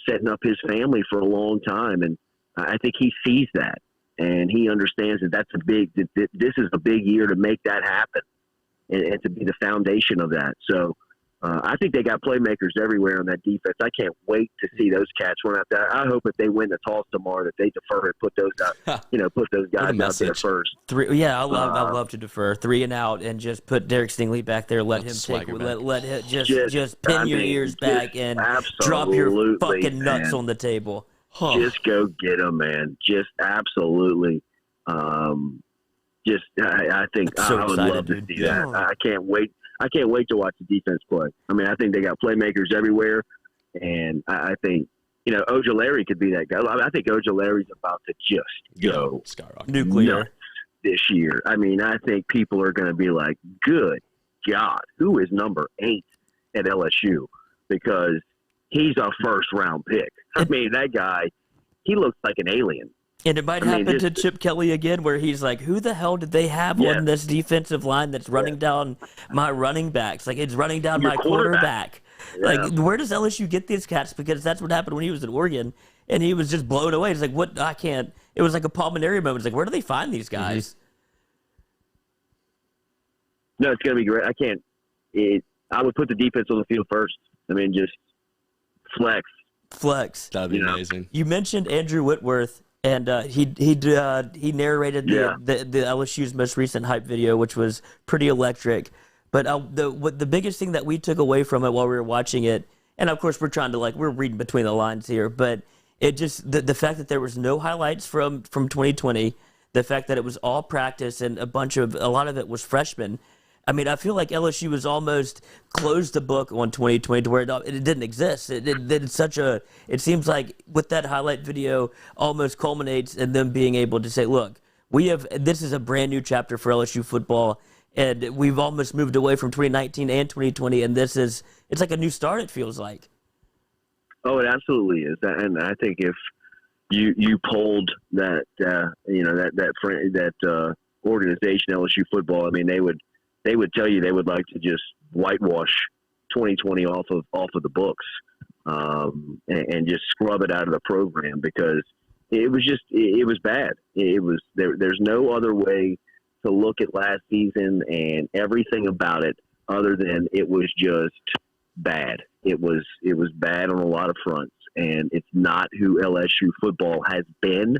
setting up his family for a long time. And I think he sees that, and he understands that this is a big year to make that happen and to be the foundation of that. So I think they got playmakers everywhere on that defense. I can't wait to see those cats run out there. I hope if they win the toss tomorrow that they defer and put those out, put those guys out there first. I love to defer 3 and out and just put Derek Stingley back there. Let him take. Let him just pin your ears back and drop your fucking nuts on the table. Just go get them, man. Just absolutely. I think I would love to see that. I can't wait. I can't wait to watch the defense play. I mean, I think they got playmakers everywhere, and I think Ojulari could be that guy. I think Ojulari's about to just go nuclear this year. I mean, I think people are going to be like, "Good God, who is number 8 at LSU?" Because he's a first-round pick. I mean, that guy, he looks like an alien. And it might happen to Chip Kelly again, where he's like, who the hell did they have on this defensive line that's running down my running backs? Like, it's running down my quarterback. Yeah. Like, where does LSU get these cats? Because that's what happened when he was at Oregon, and he was just blown away. It's like, what? I can't. It was like a Palmineri moment. It's like, where do they find these guys? No, it's going to be great. I would put the defense on the field first. I mean, just flex. That'd be amazing. You mentioned Andrew Whitworth. And he narrated the LSU's most recent hype video, which was pretty electric. But the biggest thing that we took away from it while we were watching it, and of course we're reading between the lines here, but it just the fact that there was no highlights from 2020, the fact that it was all practice and a lot of it was freshmen. I mean, I feel like LSU has almost closed the book on 2020 to where it didn't exist. It seems like with that highlight video almost culminates in them being able to say, look, this is a brand new chapter for LSU football, and we've almost moved away from 2019 and 2020, and it's like a new start, it feels like. Oh, it absolutely is. And I think if you polled that organization, LSU football, I mean, they would tell you they would like to just whitewash 2020 off of the books and just scrub it out of the program, because it was bad. There's no other way to look at last season and everything about it other than it was just bad. It was bad on a lot of fronts, and it's not who LSU football has been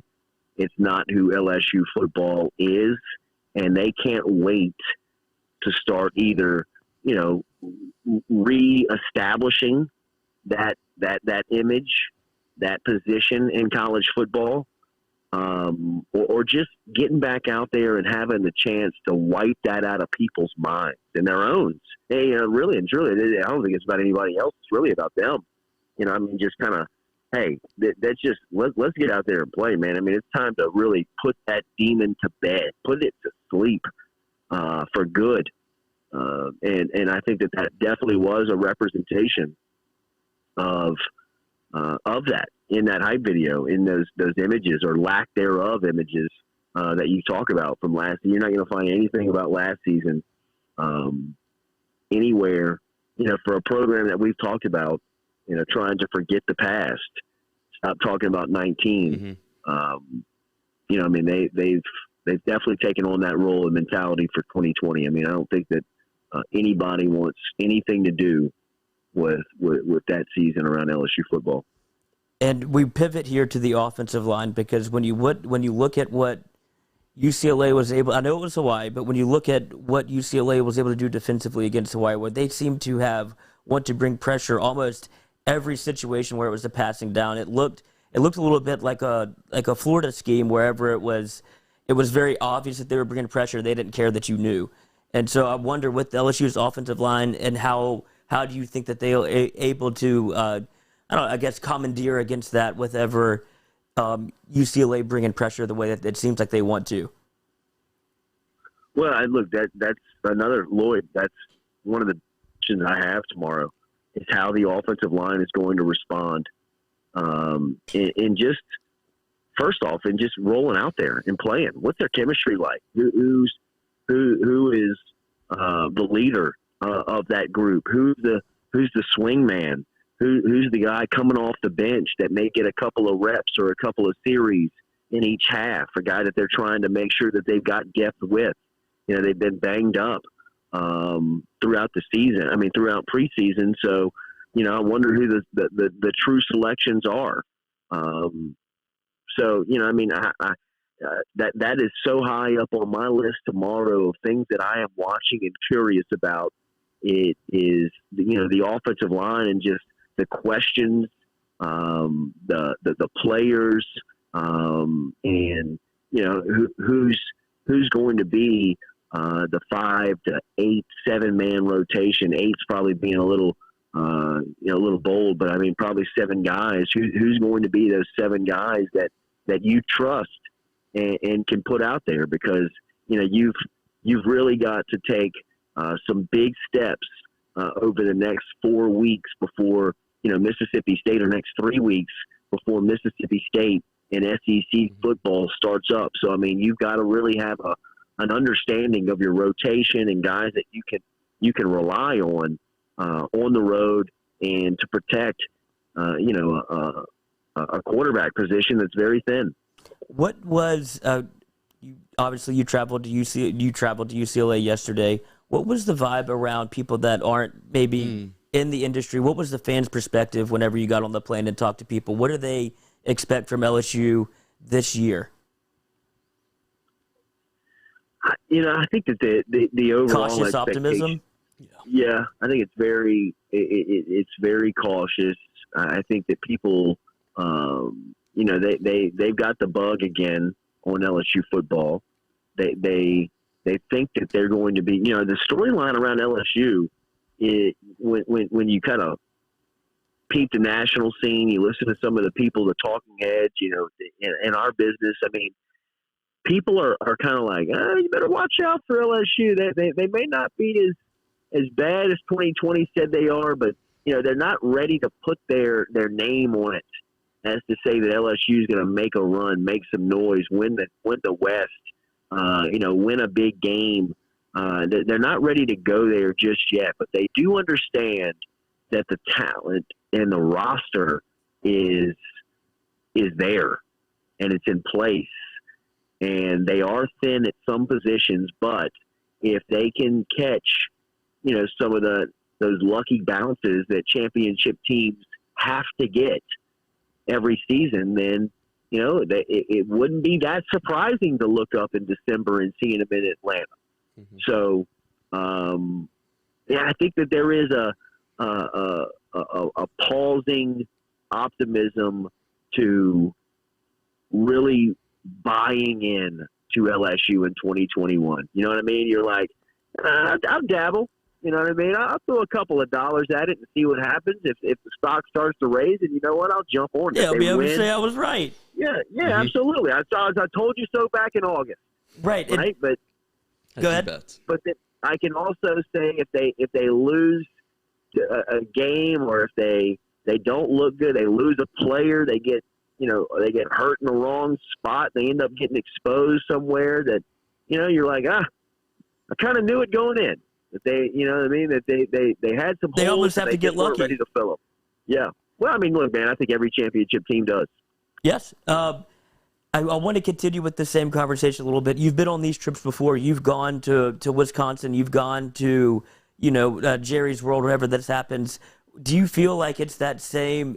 It's not who LSU football is, and they can't wait to start either, re-establishing that image, that position in college football, or just getting back out there and having the chance to wipe that out of people's minds and their own. Hey, really and truly, I don't think it's about anybody else. It's really about them. Just kind of, hey, that's just, let's get out there and play, man. It's time to really put that demon to bed, put it to sleep for good. And I think that definitely was a representation of that in that hype video, in those images or lack thereof images that you talk about from last season. You're not going to find anything about last season anywhere, for a program that we've talked about, trying to forget the past, stop talking about 19. They've definitely taken on that role and mentality for 2020. I don't think that anybody wants anything to do with that season around LSU football. And we pivot here to the offensive line, because when you look at what UCLA was able, I know it was Hawaii, but when you look at what UCLA was able to do defensively against Hawaii, where they seemed to want to bring pressure almost every situation where it was a passing down, it looked a little bit like a Florida scheme wherever it was very obvious that they were bringing pressure. They didn't care that you knew. And so I wonder, with LSU's offensive line, and how do you think that they are able to, commandeer against that with ever UCLA bringing pressure the way that it seems like they want to? Well, look, that's another, Lloyd, that's one of the questions I have tomorrow, is how the offensive line is going to respond. And just, first off, and just rolling out there and playing. What's their chemistry like? Who is the leader of that group? Who's the swing man? Who's the guy coming off the bench that may get a couple of reps or a couple of series in each half? A guy that they're trying to make sure that they've got depth with. They've been banged up throughout the season. Throughout preseason. So, I wonder who the true selections are. That is so high up on my list tomorrow of things that I am watching and curious about. It is, the offensive line, and just the questions, the players, and who's going to be the 5 to 8, 7-man rotation. 8's probably being a little bold, but probably 7 guys. Who's going to be those 7 guys that you trust and can put out there? Because you've really got to take some big steps over the next 4 weeks before Mississippi State, or next 3 weeks before Mississippi State and SEC football starts up. So you've got to really have an understanding of your rotation and guys that you can rely on the road, and to protect a quarterback position that's very thin. What was obviously you traveled to UCLA yesterday. What was the vibe around people that aren't maybe in the industry? What was the fans' perspective whenever you got on the plane and talked to people? What do they expect from LSU this year? I think that the overall cautious optimism. Yeah, I think it's very cautious. I think that people, they've got the bug again on LSU football. They think that they're going to be, the storyline around LSU is when you kind of peep the national scene, you listen to some of the people, the talking heads, in our business. People are kind of like, you better watch out for LSU. They may not be as bad as 2020 said they are, but they're not ready to put their name on it as to say that LSU is going to make a run, make some noise, win the West, win a big game. They're not ready to go there just yet, but they do understand that the talent and the roster is there and it's in place, and they are thin at some positions, but if they can catch some of those lucky bounces that championship teams have to get every season, then it wouldn't be that surprising to look up in December and see him in Atlanta. Mm-hmm. So, I think that there is a pausing optimism to really buying in to LSU in 2021. You know what I mean? You're like, I'll dabble. You know what I mean? I'll throw a couple of dollars at it and see what happens. If the stock starts to raise, and you know what, I'll jump on it. Yeah, I'll be able to say I was right. Yeah, absolutely. I told you so back in August. Right. But go ahead. But I can also say if they lose a game, or if they don't look good, they lose a player, they get hurt in the wrong spot, they end up getting exposed somewhere that, you're like, I kind of knew it going in. That they, you know what I mean? That they had some holes. They almost have to get lucky. Ready to fill them. Yeah. Well, I mean, look, man, I think every championship team does. Yes. I want to continue with the same conversation a little bit. You've been on these trips before. You've gone to Wisconsin. You've gone to, Jerry's World, wherever this happens. Do you feel like it's that same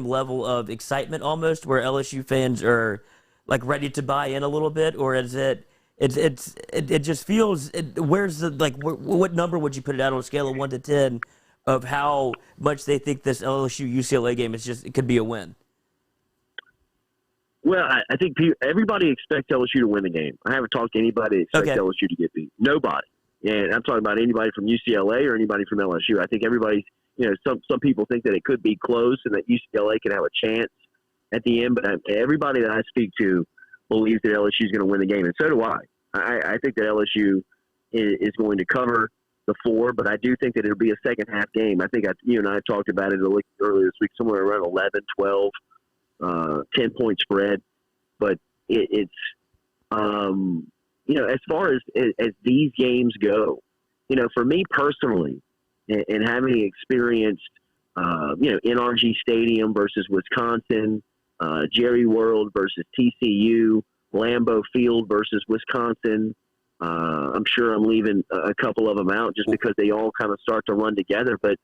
level of excitement almost, where LSU fans are like ready to buy in a little bit, or is it? It just feels. Where's the what number would you put it out on a scale of 1 to 10 of how much they think this LSU UCLA game it could be a win? Well, I think everybody expects LSU to win the game. I haven't talked to anybody that expects LSU to get beat. Nobody, and I'm talking about anybody from UCLA or anybody from LSU. I think everybody's. Some people think that it could be close and that UCLA can have a chance at the end, but everybody that I speak to believes that LSU is going to win the game, and so do I. I think that LSU is going to cover the 4, but I do think that it'll be a second-half game. I think you and I talked about it earlier this week, somewhere around 11, 12, 10-point spread. But it's as far as these games go, for me personally, and having experienced, NRG Stadium versus Wisconsin, Jerry World versus TCU, Lambeau Field versus Wisconsin. I'm sure I'm leaving a couple of them out just because they all kind of start to run together. But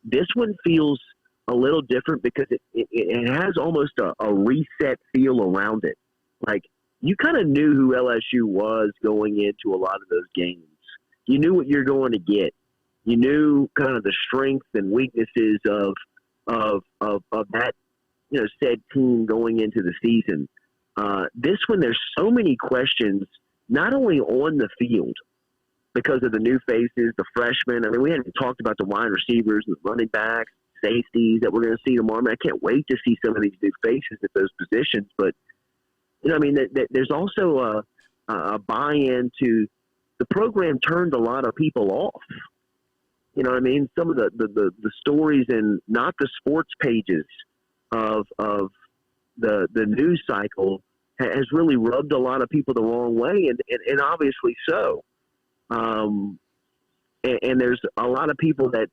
this one feels a little different because it has almost a reset feel around it. Like, you kind of knew who LSU was going into a lot of those games. You knew what you're going to get. You knew kind of the strengths and weaknesses of that, said team going into the season. This one, there's so many questions, not only on the field because of the new faces, the freshmen. I mean, we hadn't talked about the wide receivers and the running backs, safeties that we're going to see tomorrow. I mean, I can't wait to see some of these new faces at those positions. But, there's also a buy-in to the program turned a lot of people off. You know what I mean? Some of the stories in not the sports pages of the news cycle has really rubbed a lot of people the wrong way, and obviously so. And there's a lot of people that,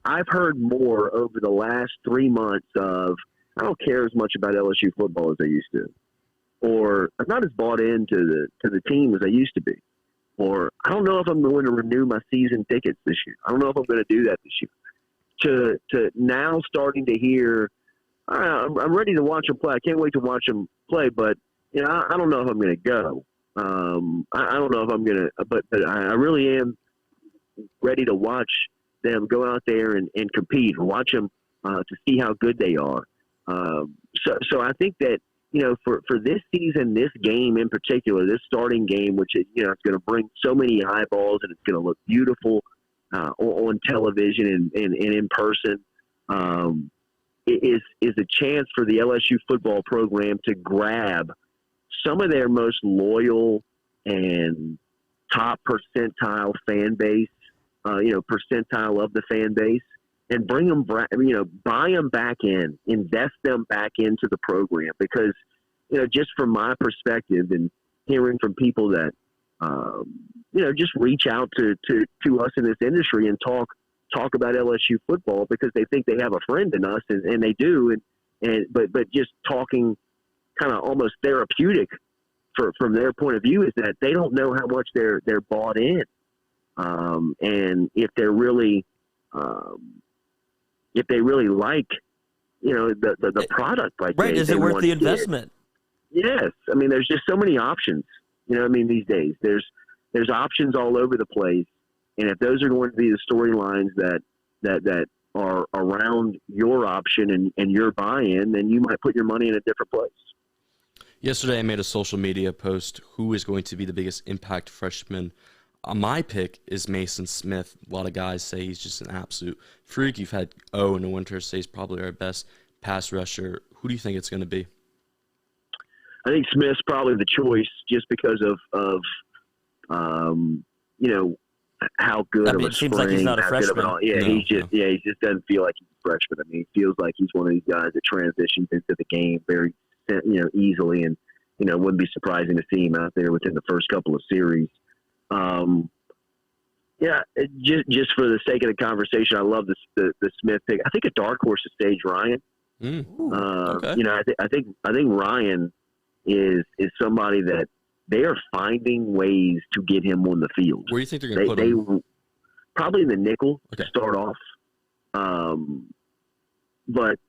I've heard more over the last 3 months of, I don't care as much about LSU football as I used to, or I'm not as bought into the team as I used to be. Or I don't know if I'm going to renew my season tickets this year. I don't know if I'm going to do that this year. To now starting to hear, I'm ready to watch them play. I can't wait to watch them play, but I don't know if I'm going to go. I don't know if I'm going to, but I really am ready to watch them go out there and compete, and watch them to see how good they are. So I think that, for this season, this game in particular, this starting game, which is, it's going to bring so many eyeballs and it's going to look beautiful on television and in person, is a chance for the LSU football program to grab some of their most loyal and top percentile fan base, percentile of the fan base, and bring them, buy them back in, invest them back into the program. Because, just from my perspective and hearing from people that, just reach out to us in this industry and talk about LSU football because they think they have a friend in us, and they do. But just talking kind of almost therapeutic from their point of view is that they don't know how much they're bought in. And if they're really, if they really like the product like right. Is it worth the investment? Yes. I mean, there's just so many options. These days there's options all over the place, and if those are going to be the storylines that are around your option and your buy-in, then you might put your money in a different place. Yesterday, I made a social media post. Who is going to be the biggest impact freshman? My pick is Mason Smith. A lot of guys say he's just an absolute freak. You've had in the winter say he's probably our best pass rusher. Who do you think it's going to be? I think Smith's probably the choice just because of how good of a it seems spring. like he's not a freshman. He just doesn't feel like he's a freshman. I mean, he feels like he's one of these guys that transitions into the game very, easily, and wouldn't be surprising to see him out there within the first couple of series. Just for the sake of the conversation, I love the Smith pick. I think a dark horse is Sage Ryan. Okay. I think Ryan is somebody that they are finding ways to get him on the field. Where do you think they're going to put him? Probably in the nickel to start off. But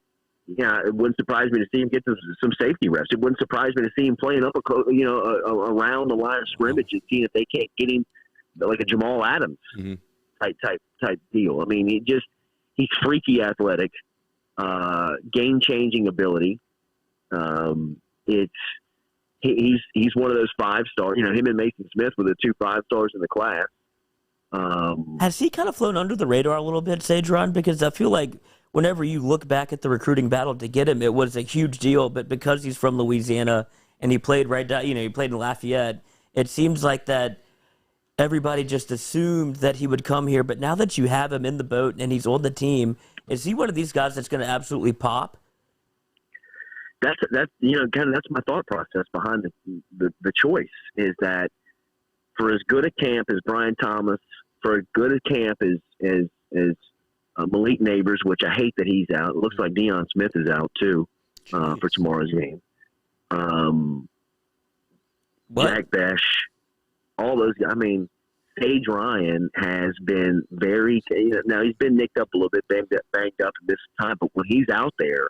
it wouldn't surprise me to see him get some safety reps. It wouldn't surprise me to see him playing up around the line of scrimmage and seeing if they can't get him like a Jamal Adams type deal. I mean, he's freaky athletic, game-changing ability. He's one of those 5-star. Him and Mason Smith were the 2 5-stars in the class. Has he kind of flown under the radar a little bit, Sage Ryan? Because I feel like whenever you look back at the recruiting battle to get him, it was a huge deal. But because he's from Louisiana and he played he played in Lafayette, it seems like that everybody just assumed that he would come here. But now that you have him in the boat and he's on the team, is he one of these guys that's going to absolutely pop? That's my thought process behind the choice is that for as good a camp as Brian Thomas, for as good a camp as Malik Neighbors, which I hate that he's out. It looks like Deion Smith is out too for tomorrow's game. Jack Besh, all those guys. I mean, Sage Ryan has been very. Now he's been nicked up a little bit, banged up this time, but when he's out there,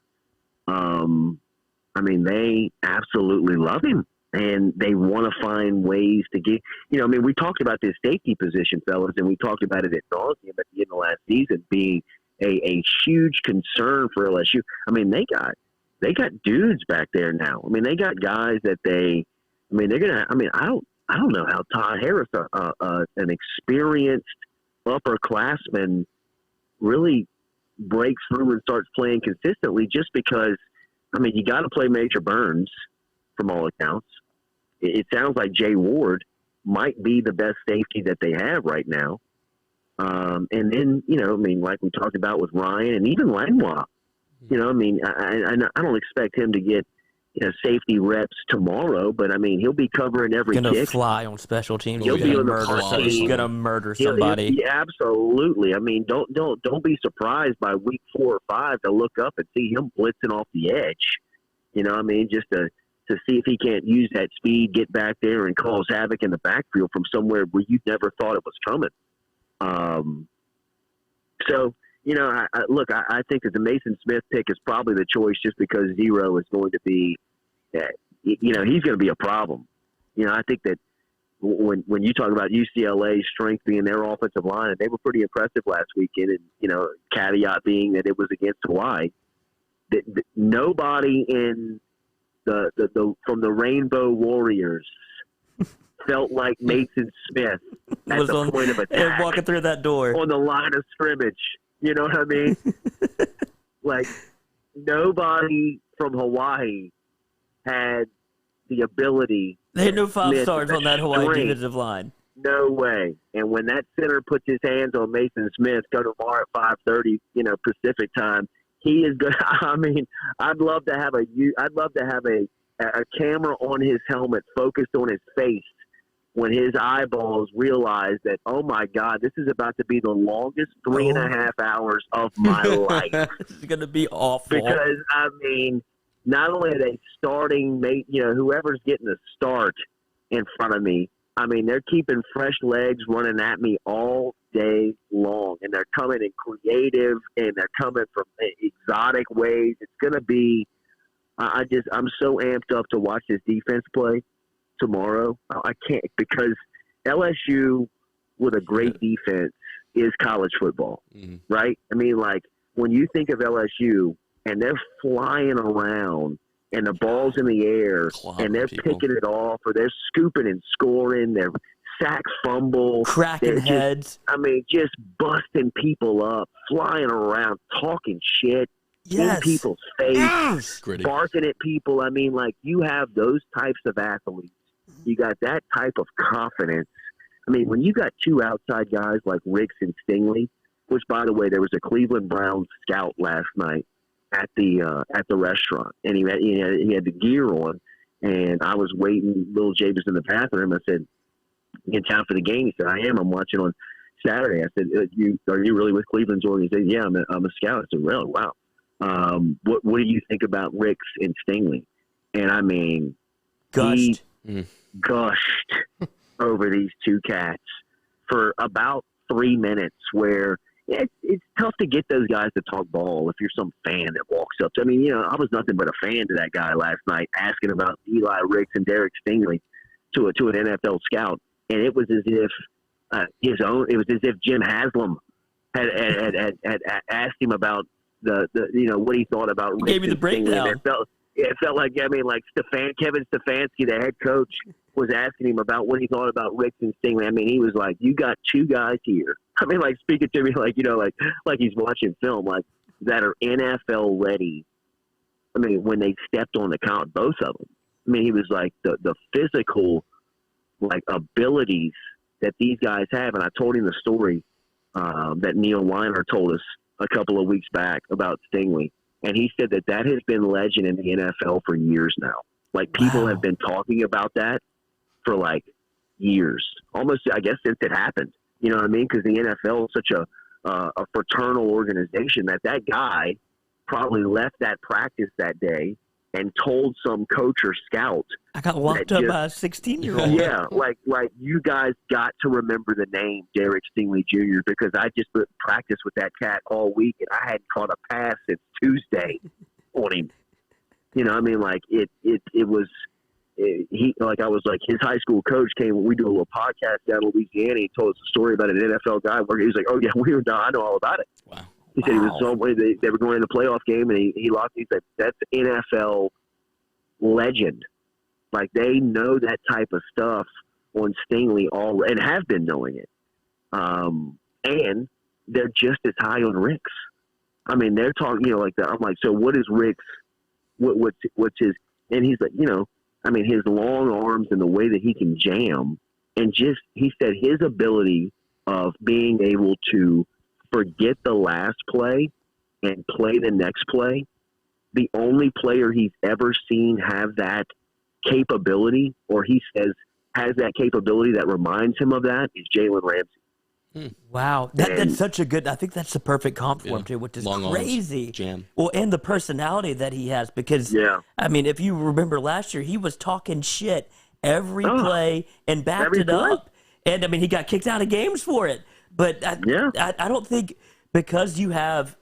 they absolutely love him, and they want to find ways to get. We talked about this safety position, fellas, and we talked about it at nauseam at the end of last season being a huge concern for LSU. I mean, they got dudes back there now. I mean, they got guys that they're gonna. I mean, I don't know how Todd Harris, an experienced upperclassman, really breaks through and starts playing consistently just because. I mean, you got to play Major Burns from all accounts. It sounds like Jay Ward might be the best safety that they have right now. And then, like we talked about with Ryan and even Langlois, I don't expect him to get, safety reps tomorrow, but he'll be covering every kick. He's going to fly on special teams. He'll be going to murder somebody. Absolutely. I mean, don't be surprised by week 4 or 5 to look up and see him blitzing off the edge. Just to see if he can't use that speed, get back there and cause havoc in the backfield from somewhere where you never thought it was coming. I think that the Mason Smith pick is probably the choice just because Zero is going to be, he's going to be a problem. I think that when you talk about UCLA's strength being their offensive line, and they were pretty impressive last weekend, and, caveat being that it was against Hawaii, that nobody in from the Rainbow Warriors felt like Mason Smith at the point of attack. Walking through that door. On the line of scrimmage. You know what I mean? Like, nobody from Hawaii had the ability. They had no 5-stars on that Hawaii defensive line. No way. And when that center puts his hands on Mason Smith, go tomorrow at 5:30, Pacific time, he is good. I'd love to have a camera on his helmet focused on his face when his eyeballs realize that, oh my God, this is about to be the longest 3.5 hours of my life. This is going to be awful. Because, not only are they starting, whoever's getting the start in front of me, they're keeping fresh legs running at me all day long, and they're coming in creative, and they're coming from exotic ways. It's going to be. I'm so amped up to watch this defense play tomorrow. I can't, because LSU with a great defense is college football, right? I mean, like, when you think of LSU and they're flying around and the ball's in the air and they're picking it off, or they're scooping and scoring, they're sack fumble, cracking heads. Just busting people up, flying around, talking shit in people's face, barking at people. I mean, like, you have those types of athletes. You got that type of confidence. I mean, when you got two outside guys like Ricks and Stingley, which, by the way, there was a Cleveland Browns scout last night at the restaurant, and he had the gear on, and I was waiting. Little Jay was in the bathroom. I said, "In time for the game?" He said, "I am. I'm watching on Saturday." I said, "Are you really with Cleveland's organization?" "Yeah, I'm a scout." I said, "Really? Wow. What do you think about Ricks and Stingley?" And I mean, he gushed over these two cats for about 3 minutes, where it's tough to get those guys to talk ball if you're some fan that walks up to. I mean, I was nothing but a fan to that guy last night, asking about Eli Ricks and Derek Stingley to an NFL scout, and it was as if it was as if Jim Haslam had asked him about the what he thought about Ricks. Gave me the breakdown. It felt like, Kevin Stefanski, the head coach, was asking him about what he thought about Ricks and Stingley. I mean, he was like, "You got two guys here." I mean, like, speaking to me like he's watching film, like, that are NFL ready. I mean, when they stepped on the count, both of them. I mean, he was like the physical, like, abilities that these guys have. And I told him the story that Neil Weiner told us a couple of weeks back about Stingley. And he said that has been legend in the NFL for years now. Like, people have been talking about that for, like, years. Almost, I guess, since it happened. You know what I mean? Because the NFL is such a fraternal organization that guy probably left that practice that day and told some coach or scout, "I got locked up by a 16-year-old. Yeah, like, you guys got to remember the name Derek Stingley Jr. because I just practiced with that cat all week, and I hadn't caught a pass since Tuesday on him." You know, I mean, like, it was I was like, his high school coach came. We do a little podcast down in Louisiana. He told us a story about an NFL guy where he was like, "Oh yeah, I know all about it." Wow. He said he was they were going in the playoff game, and he lost. He said, "That's NFL legend." Like, they know that type of stuff on Stingley and have been knowing it. And they're just as high on Ricks. I mean, they're talking, like that. I'm like, so what is Ricks? What's his? And he's like, his long arms and the way that he can jam, and he said his ability of being able to forget the last play and play the next play. The only player he's ever seen have that capability, or he says has that capability that reminds him of that, is Jalen Ramsey. Wow. That's such a good, I think that's the perfect comp for him too, which is long crazy. Arms, jam. Well, and the personality that he has, because, I mean, if you remember last year, he was talking shit every play and backed it up. And, I mean, he got kicked out of games for it. But I don't think, because you have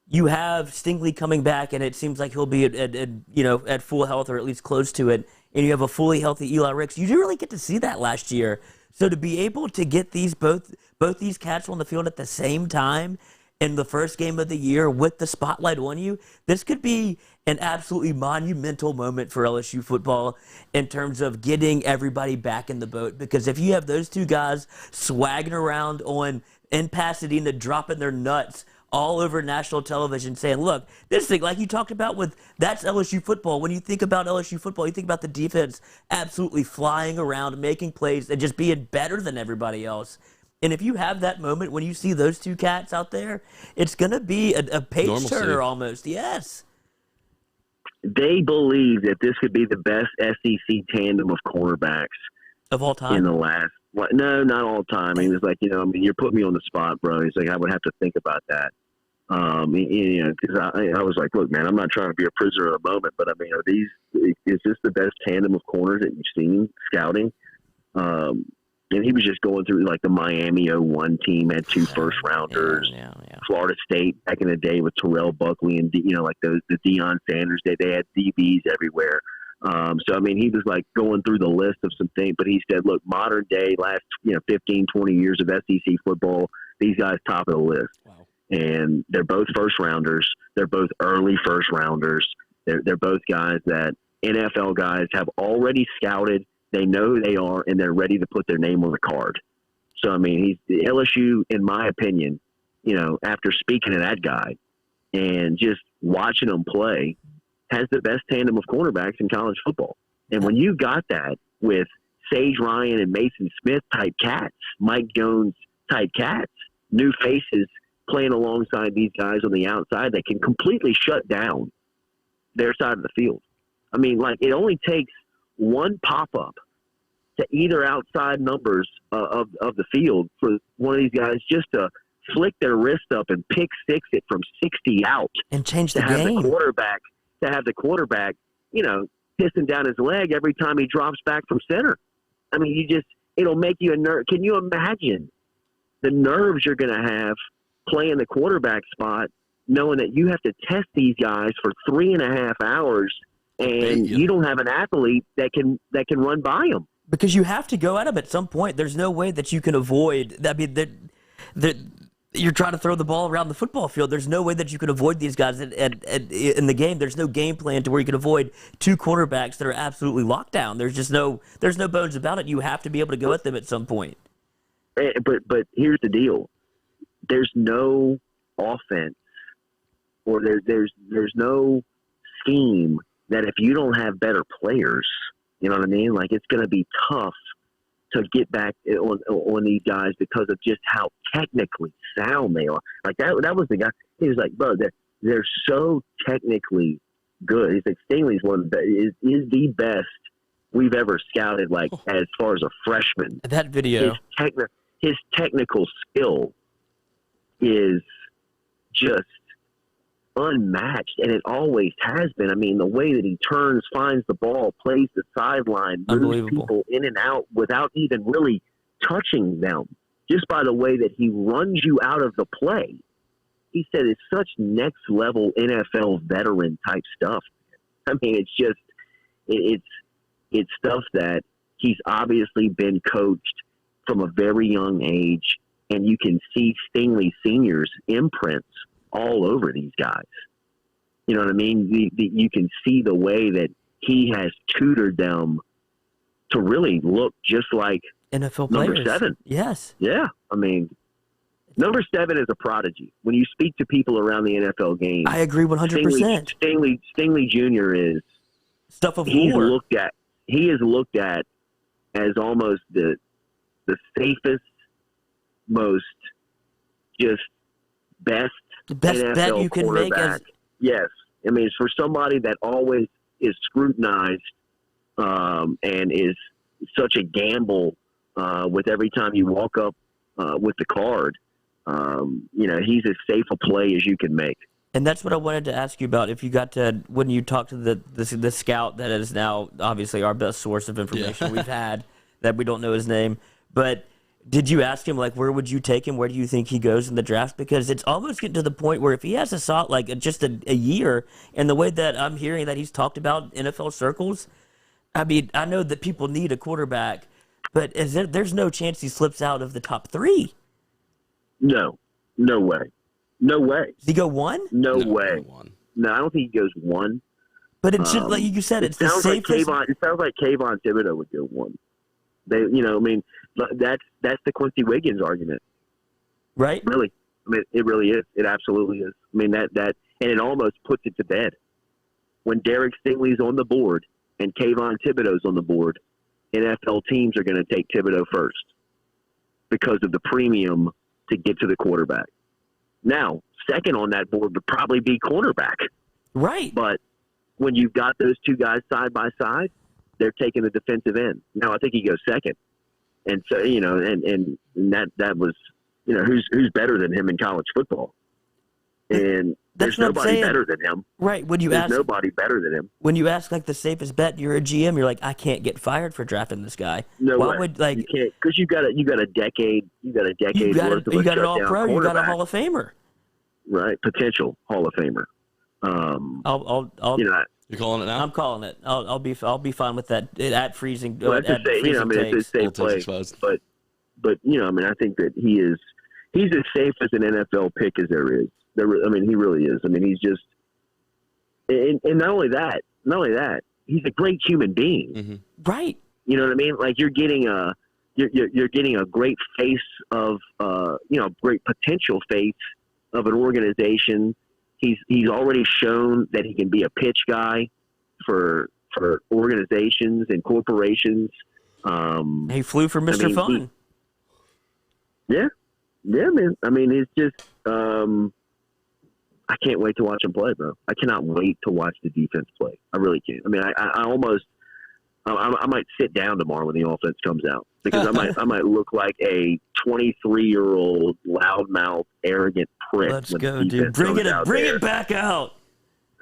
Stingley coming back, and it seems like he'll be at full health, or at least close to it, and you have a fully healthy Eli Ricks. You didn't really get to see that last year. So to be able to get these both these cats on the field at the same time in the first game of the year with the spotlight on you, this could be an absolutely monumental moment for LSU football in terms of getting everybody back in the boat. Because if you have those two guys swagging around in Pasadena, dropping their nuts all over national television, saying, "Look, this thing," like you talked about that's LSU football. When you think about LSU football, you think about the defense absolutely flying around, making plays, and just being better than everybody else. And if you have that moment when you see those two cats out there, it's going to be a page turner almost. Yes. They believe that this could be the best SEC tandem of cornerbacks of all time. In the last, no, not all time. He was like, you're putting me on the spot, bro. He's like, I would have to think about that. Because I was like, look, man, I'm not trying to be a prisoner of the moment, but I mean, is this the best tandem of corners that you've seen scouting? And he was just going through like the Miami 01 team had 2 first rounders. Yeah. Florida State back in the day with Terrell Buckley and like the Deion Sanders. They had DBs everywhere. So I mean, he was like going through the list of some things. But he said, look, modern day, last 15, 20 years of SEC football, these guys top of the list. Wow. And they're both first rounders. They're both early first rounders. They're both guys that NFL guys have already scouted. They know who they are, and they're ready to put their name on the card. So, I mean, he's LSU, in my opinion, after speaking to that guy and just watching him play, has the best tandem of cornerbacks in college football. And when you got that with Sage Ryan and Mason Smith type cats, Mike Jones type cats, new faces playing alongside these guys on the outside that can completely shut down their side of the field. I mean, like, it only takes one pop-up to either outside numbers of the field for one of these guys just to flick their wrist up and pick six it from 60 out and change the to game. have the quarterback, pissing down his leg every time he drops back from center. I mean, it'll make you a nerve. Can you imagine the nerves you're going to have playing the quarterback spot, knowing that you have to test these guys for 3.5 hours and you don't have an athlete that can run by them? Because you have to go at them at some point. There's no way that you can avoid. I mean, that you're trying to throw the ball around the football field. There's no way that you can avoid these guys in the game. There's no game plan to where you can avoid 2 quarterbacks that are absolutely locked down. There's no bones about it. You have to be able to go at them at some point. But here's the deal: there's no offense, or there's no scheme that if you don't have better players, you know what I mean? Like, it's going to be tough to get back on these guys because of just how technically sound they are. Like, that was the guy. He was like, bro, they're so technically good. He's like, Stingley's one of the is the best we've ever scouted, like, as far as a freshman. That video. His technical skill is just unmatched, and it always has been. I mean, the way that he turns, finds the ball, plays the sideline, moves people in and out without even really touching them, just by the way that he runs you out of the play. He said it's such next level NFL veteran type stuff. I mean, it's just it's stuff that he's obviously been coached from a very young age, and you can see Stingley Sr.'s imprints all over these guys. You know what I mean? You can see the way that he has tutored them to really look just like NFL number players. 7. Yes. Yeah. I mean, number 7 is a prodigy. When you speak to people around the NFL game, I agree 100%. Stingley Jr. is stuff of he war. is looked at as almost the safest, most just best NFL bet you can make. Yes. I mean, it's for somebody that always is scrutinized and is such a gamble with every time you walk up with the card. He's as safe a play as you can make. And that's what I wanted to ask you about. If you got to, when you talked to the scout that is now obviously our best source of information we've had, that we don't know his name, but did you ask him, like, where would you take him? Where do you think he goes in the draft? Because it's almost getting to the point where if he has just a year, and the way that I'm hearing that he's talked about NFL circles, I mean, I know that people need a quarterback, but there's no chance he slips out of the top 3. No way. Does he go 1? No way. 1. No, I don't think he goes 1. But it's just like you said, it's the safest. It sounds like Kayvon Thibodeau would go 1. That's the Quincy Wiggins argument, right? Really, I mean, it really is. It absolutely is. I mean, that, and it almost puts it to bed when Derek Stingley's on the board and Kayvon Thibodeau's on the board. NFL teams are going to take Thibodeau first because of the premium to get to the quarterback. Now, second on that board would probably be cornerback, right? But when you've got those 2 guys side by side, they're taking the defensive end. Now, I think he goes second. And so, and that was, who's better than him in college football? And That's There's what I'm nobody saying. better than him. Right. There's nobody better than him. When you ask like the safest bet, you're a GM. You're like, I can't get fired for drafting this guy. No Why way. would like you can't, because you got a decade worth of you got an a all shutdown pro. You got a quarterback. Hall of Famer. Right, potential Hall of Famer. I'll You're calling it now? I'm calling it. I'll be fine with that at freezing. Well, at freezing it's a safe Old takes play, exposed. but I think that he's as safe as an NFL pick as there is. He really is. He's just, and not only that, he's a great human being. Mm-hmm. Right. You know what I mean? Like you're getting a great face of great potential face of an organization. He's already shown that he can be a pitch guy for organizations and corporations. He flew for Mr. Fun. Yeah, man. It's just I can't wait to watch him play, bro. I cannot wait to watch the defense play. I really can't. I might sit down tomorrow when the offense comes out, because I might look like a 23-year-old loudmouth, arrogant prick. Let's when go, the dude. defense Bring there. it back out.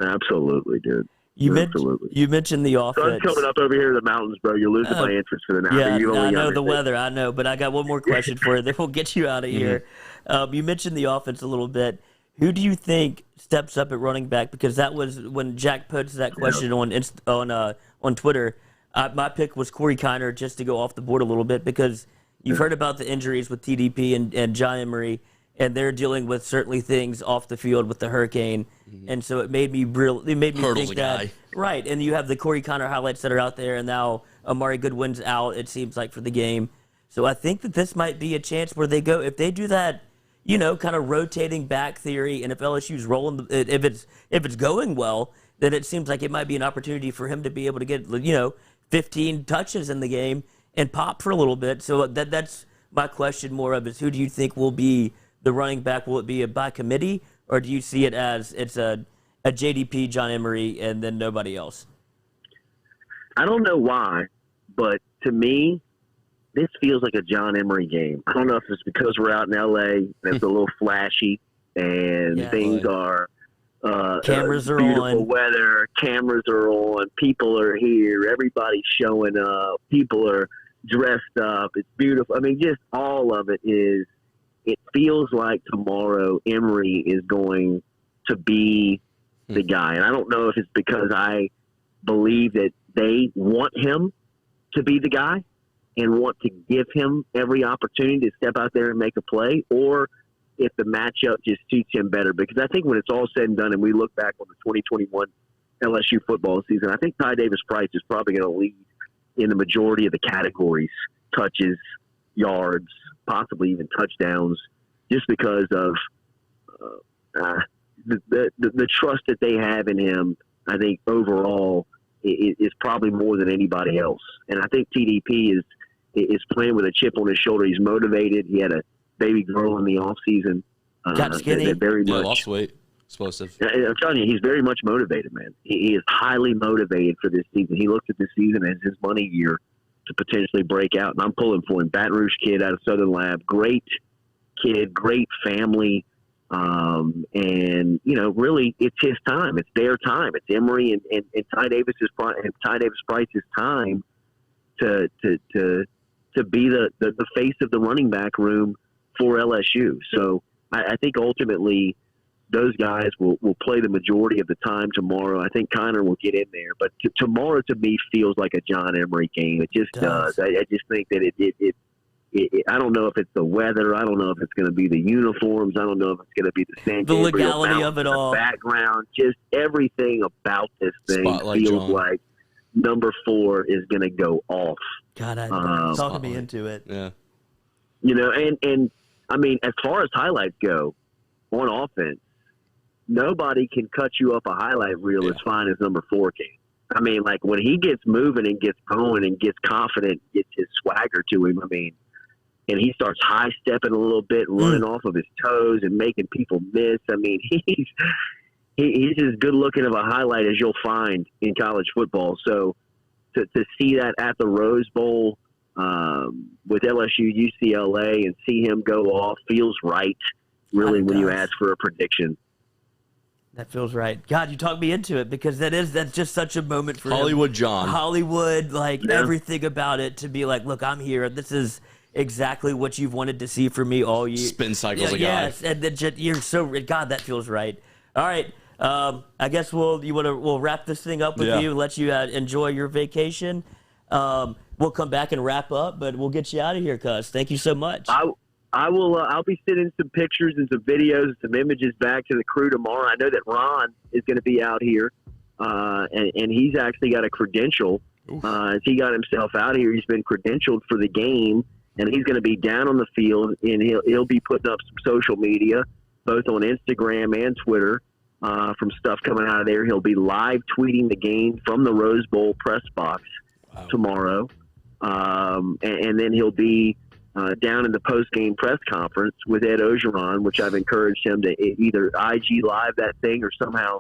Absolutely, dude. You Absolutely. mentioned the offense. Sun's coming up over here in the mountains, bro. You're losing my interest for the now. Yeah, You only I know the understand. weather. I know, but I got one more question for you. Then we'll get you out of here. You mentioned the offense a little bit. Who do you think steps up at running back? Because that was when Jack posted that question on Twitter. My pick was Corey Kiner, just to go off the board a little bit, because you've heard about the injuries with TDP and John Emery, and they're dealing with certainly things off the field with the hurricane, and so it made me think that guy. right. And you have the Corey Kiner highlights that are out there, and now Amari Goodwin's out, it seems like, for the game. So I think that this might be a chance where they go, if they do that, kind of rotating back theory, and if LSU's rolling, if it's going well, then it seems like it might be an opportunity for him to be able to get 15 touches in the game and pop for a little bit. So that's my question more of, is who do you think will be the running back? Will it be by committee, or do you see it as it's a JDP, John Emery, and then nobody else? I don't know why, but to me, this feels like a John Emery game. I don't know if it's because we're out in LA and it's a little flashy and things are cameras are beautiful on. Weather, cameras are on, people are here, everybody's showing up, people are dressed up, it's beautiful. Just all of it feels like tomorrow Emery is going to be the guy. And I don't know if it's because I believe that they want him to be the guy and want to give him every opportunity to step out there and make a play, or if the matchup just suits him better. Because I think when it's all said and done and we look back on the 2021 LSU football season, I think Ty Davis-Price is probably going to lead in the majority of the categories: touches, yards, possibly even touchdowns, just because of the trust that they have in him. I think overall is probably more than anybody else. And I think TDP is playing with a chip on his shoulder. He's motivated. He had a baby girl in the offseason. Got skinny. Very much lost weight. Explosive. I'm telling you, he's very much motivated, man. He is highly motivated for this season. He looks at this season as his money year to potentially break out. And I'm pulling for him. Baton Rouge kid out of Southern Lab. Great kid, great family. And really, it's his time. It's their time. It's Emery and Ty Davis-Price's time to be the face of the running back room for LSU. So I think ultimately those guys will play the majority of the time tomorrow. I think Kiner will get in there, but tomorrow to me feels like a John Emery game. It just does. I just think that it I don't know if it's the weather. I don't know if it's going to be the uniforms. I don't know if it's going to be the San The Gabriel legality of it all. Background, just everything about this thing Spotlight feels John. like number 4 is going to go off. God, talking me into it. Yeah. And as far as highlights go on offense, nobody can cut you up a highlight reel as fine as number 4 can. When he gets moving and gets going and gets confident, gets his swagger to him, and he starts high-stepping a little bit, running off of his toes and making people miss. He's as good-looking of a highlight as you'll find in college football. So to see that at the Rose Bowl with LSU UCLA and see him go off feels right, really, when you ask for a prediction. That feels right. God, you talked me into it because that's just such a moment for Hollywood him. John. Hollywood, like Yeah. everything about it to be like, look, I'm here. This is exactly what you've wanted to see from me all year. Spin cycles a guy. Yes, and then you're so God, that feels right. All right, I guess we'll wrap this thing up with you, let you enjoy your vacation. We'll come back and wrap up, but we'll get you out of here, cuz. Thank you so much. I will. I'll be sending some pictures and some videos and some images back to the crew tomorrow. I know that Ron is going to be out here, and he's actually got a credential. As he got himself out here, he's been credentialed for the game, and he's going to be down on the field, and he'll be putting up some social media, both on Instagram and Twitter, from stuff coming out of there. He'll be live tweeting the game from the Rose Bowl press box tomorrow, and then he'll be down in the post-game press conference with Ed Ogeron, which I've encouraged him to either IG live that thing or somehow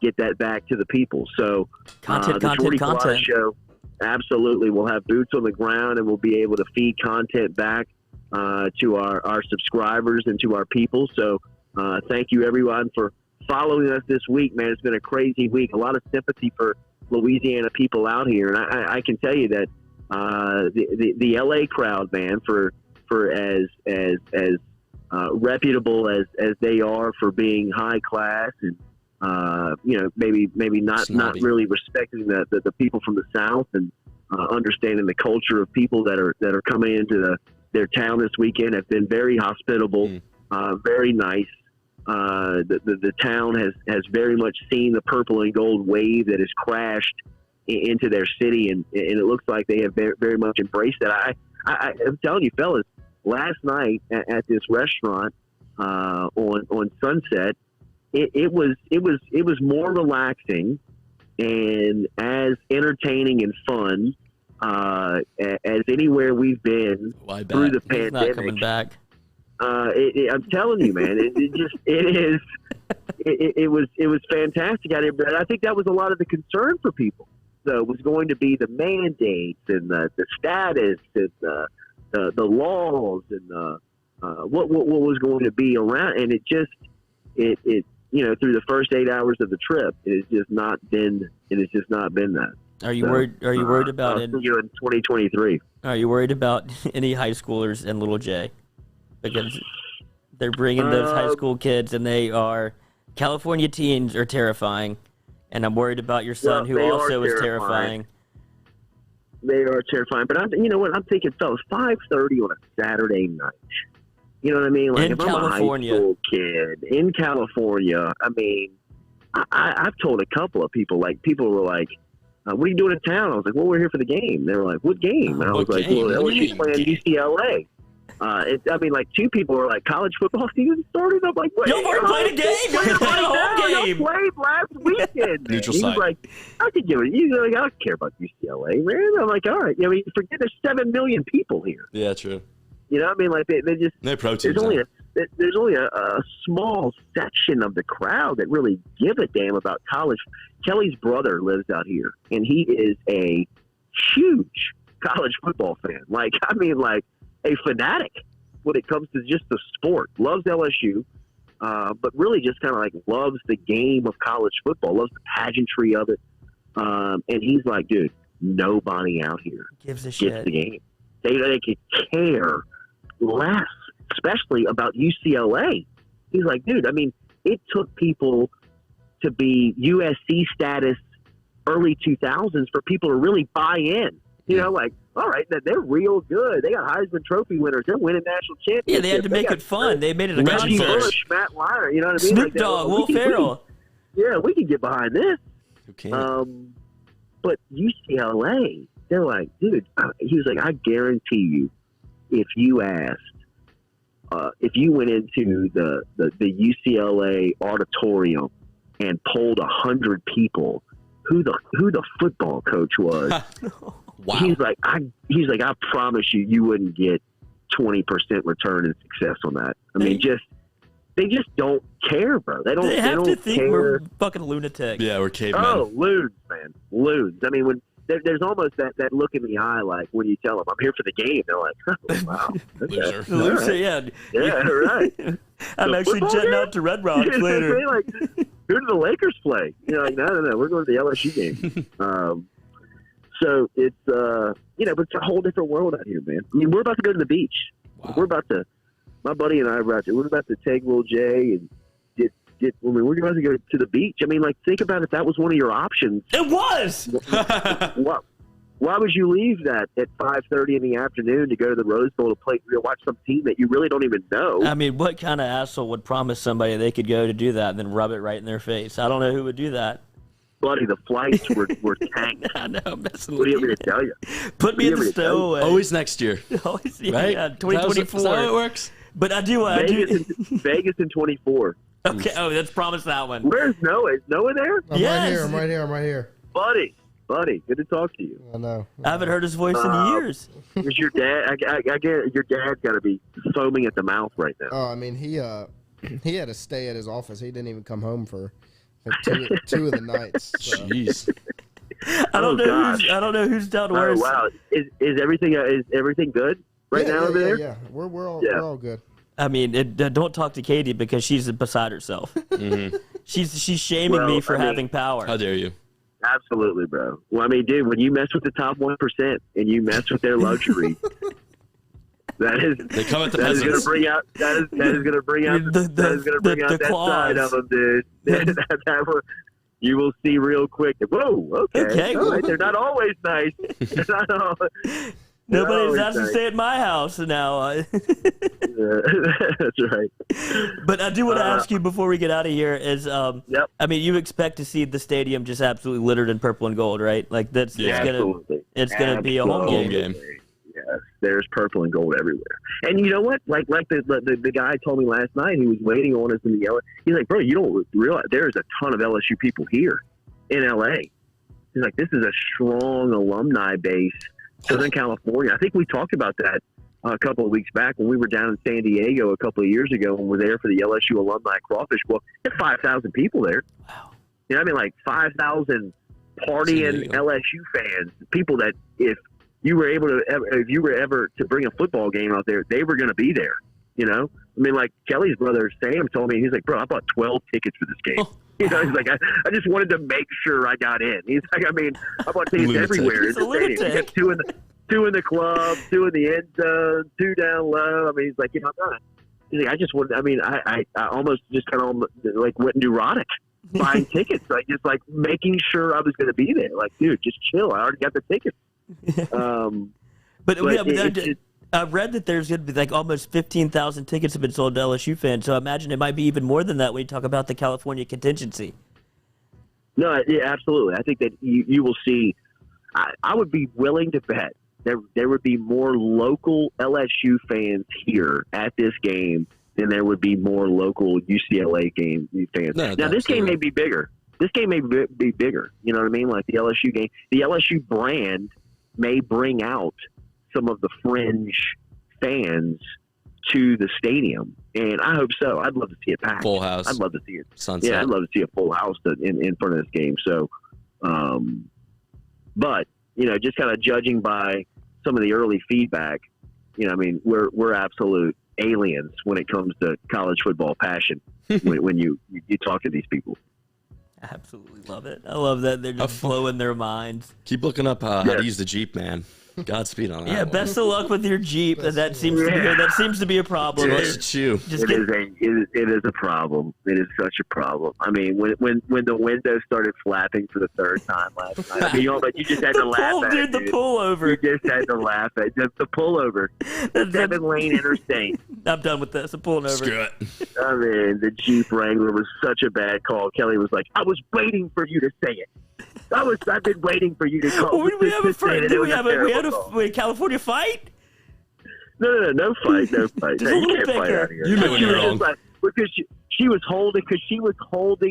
get that back to the people. So the Jordy Culotta show absolutely will have boots on the ground, and we'll be able to feed content back to our subscribers and to our people. So thank you, everyone, for following us this week, man. It's been a crazy week. A lot of sympathy for Louisiana people out here. And I can tell you that the LA crowd, man, for as reputable as they are for being high class and maybe not really respecting the people from the South and understanding the culture of people that are coming into their town this weekend, have been very hospitable, very nice. The town has very much seen the purple and gold wave that has crashed into their city, and it looks like they have very, very much embraced that. I'm telling you, fellas, last night at this restaurant on Sunset, it was more relaxing and as entertaining and fun as anywhere we've been through the pandemic. He's not coming back. I'm telling you, man, it was fantastic out here. But I think that was a lot of the concern for people. So it was going to be the mandates and the status and the laws and what was going to be around, and it through the first 8 hours of the trip, it has just not been that. Are you worried? Are you worried about it? See you in 2023. Are you worried about any high schoolers in Little J? Because they're bringing those high school kids, and California teens are terrifying. And I'm worried about your son, who also is terrifying. They are terrifying. But you know what? I'm thinking, fellas, 5:30 on a Saturday night. You know what I mean? Like, in if California. I'm a high school kid in California, I mean, I've told a couple of people, like, people were like, what are you doing in town? I was like, well, we're here for the game. They were like, what game? And I was like, well, LSU's playing UCLA. Like, two people were like, college football season started. I'm like, wait, you've already played a game. You're playing a home game. You played last weekend. Neutral He site. was like, I could give it. You know, like, I don't care about UCLA, man. I'm like, all right. I mean, forget there's 7 million people here. Yeah, true. You know what I mean? Like, they just No protein. there's only a small section of the crowd that really give a damn about college. Kelly's brother lives out here, and he is a huge college football fan. Like, I mean, like a fanatic when it comes to just the sport. Loves LSU, but really just kind of like loves the game of college football, loves the pageantry of it. And he's like, dude, nobody out here gives a gets shit. the game. They could care less, especially about UCLA. He's like, dude, I mean, it took people to be USC status early 2000s for people to really buy in. You know, like, all right, they're real good. They got Heisman Trophy winners. They're winning national championships. Yeah, they had to make it fun. They made it a Reggie concert. Bush, Matt Lyer, you know what I mean? Snoop Like, Dogg, Will Ferrell. We can get behind this. Who can't? But UCLA, they're like, dude, he was like, I guarantee you, if you asked, if you went into the UCLA auditorium and polled 100 people who the football coach was, Wow. he's like, I promise you wouldn't get 20% return in success on that. I mean, they just don't care, bro. They have to don't think care. we're fucking lunatics. Yeah, we're cavemen. Oh, loons, man, loons. I mean, when there's almost that look in the eye, like when you tell them I'm here for the game, they're like, oh, wow, Loser. Loser, right. yeah, right. I'm The actually football jetting game? out to Red Rocks You know what I later. mean? Like, who do the Lakers play? You're like, no, we're going to the LSU game. So it's, but it's a whole different world out here, man. I mean, we're about to go to the beach. Wow. My buddy and I we're about to take Lil Jay and we're about to go to the beach. I mean, like, think about if that was one of your options. It was! Why would you leave that at 5:30 in the afternoon to go to the Rose Bowl to watch some team that you really don't even know? I mean, what kind of asshole would promise somebody they could go to do that and then rub it right in their face? I don't know who would do that. Buddy, the flights were tanked. I know, I'm messing What with do you want me to tell you? Put me in the stowaway. Always next year. Always, yeah, Right? yeah, 2024. Is that how it works? But I do. Vegas in 24. Okay, let's promise that one. Where's Noah? Is Noah there? Yes. I'm right here. Buddy, good to talk to you. I know. I haven't heard his voice in years. Is your dad? I get your dad's got to be foaming at the mouth right now. Oh, I mean, he had to stay at his office. He didn't even come home for two of the nights. So. Jeez. I don't know who's done worse. Oh wow! Is everything good right now over there? Yeah, we're all good. I mean, don't talk to Katie because she's beside herself. Mm-hmm. She's shaming me for having power. How dare you? Absolutely, bro. Well, I mean, dude, when you mess with the top 1% and you mess with their luxury, they come at the that is peasants. going to bring out that side of them, dude. You will see real quick. Whoa, okay. All right. They're not always nice. They're not always. Nobody's asked to stay at my house now. That's right. But I do want to ask you before we get out of here is, I mean, you expect to see the stadium just absolutely littered in purple and gold, right? Like it's gonna be a home game. Yes, there's purple and gold everywhere. And you know what? Like the guy told me last night, he was waiting on us in the LA. He's like, bro, you don't realize there's a ton of LSU people here in LA. He's like, this is a strong alumni base. Southern California. I think we talked about that a couple of weeks back when we were down in San Diego a couple of years ago when we were there for the LSU Alumni Crawfish Bowl. There were 5,000 people there. Wow. You know what I mean? Like 5,000 partying LSU fans, people that if you were ever to bring a football game out there, they were going to be there. You know? I mean, like Kelly's brother Sam told me, he's like, bro, I bought 12 tickets for this game. Oh. You know, he's like, I just wanted to make sure I got in. He's like, I mean, I bought tickets everywhere. He's a lunatic. He got two in the club, 2 in the end zone, 2 down low. I mean, he's like, you know, I'm not. He's like, I just wanted. I mean, I almost just kind of like went neurotic buying tickets, like just like making sure I was going to be there. Like, dude, just chill. I already got the tickets. I read that there's going to be like almost 15,000 tickets have been sold to LSU fans. So I imagine it might be even more than that when you talk about the California contingency. No, yeah, absolutely. I think that you will see. I would be willing to bet there would be more local LSU fans here at this game than there would be more local UCLA fans. Now, this game may be bigger. This game may be bigger. You know what I mean? Like the LSU game, the LSU brand may bring out some of the fringe fans to the stadium, and I hope so. I'd love to see it packed. Full house. I'd love to see it. Sunset. Yeah, I'd love to see a full house in front of this game. So, but you know, just kind of judging by some of the early feedback, you know, I mean, we're absolute aliens when it comes to college football passion. when you talk to these people. I absolutely love it. I love that they're just blowing their minds. Keep looking up how to use the Jeep, man. Godspeed on that. Yeah, best of luck with your Jeep. That seems to be a problem. It is a problem. It is such a problem. I mean, when the window started flapping for the third time last night, I mean, you just had to laugh at it. The pullover. You just had to laugh at the pullover. The 7-lane interstate. I'm done with this. I'm pulling over. Screw it. I mean, the Jeep Wrangler was such a bad call. Kelly was like, I was waiting for you to say it. I've been waiting for you to call. Do we have a California fight? No fight. No, you can't fight out here. You know when you're wrong. Because she was holding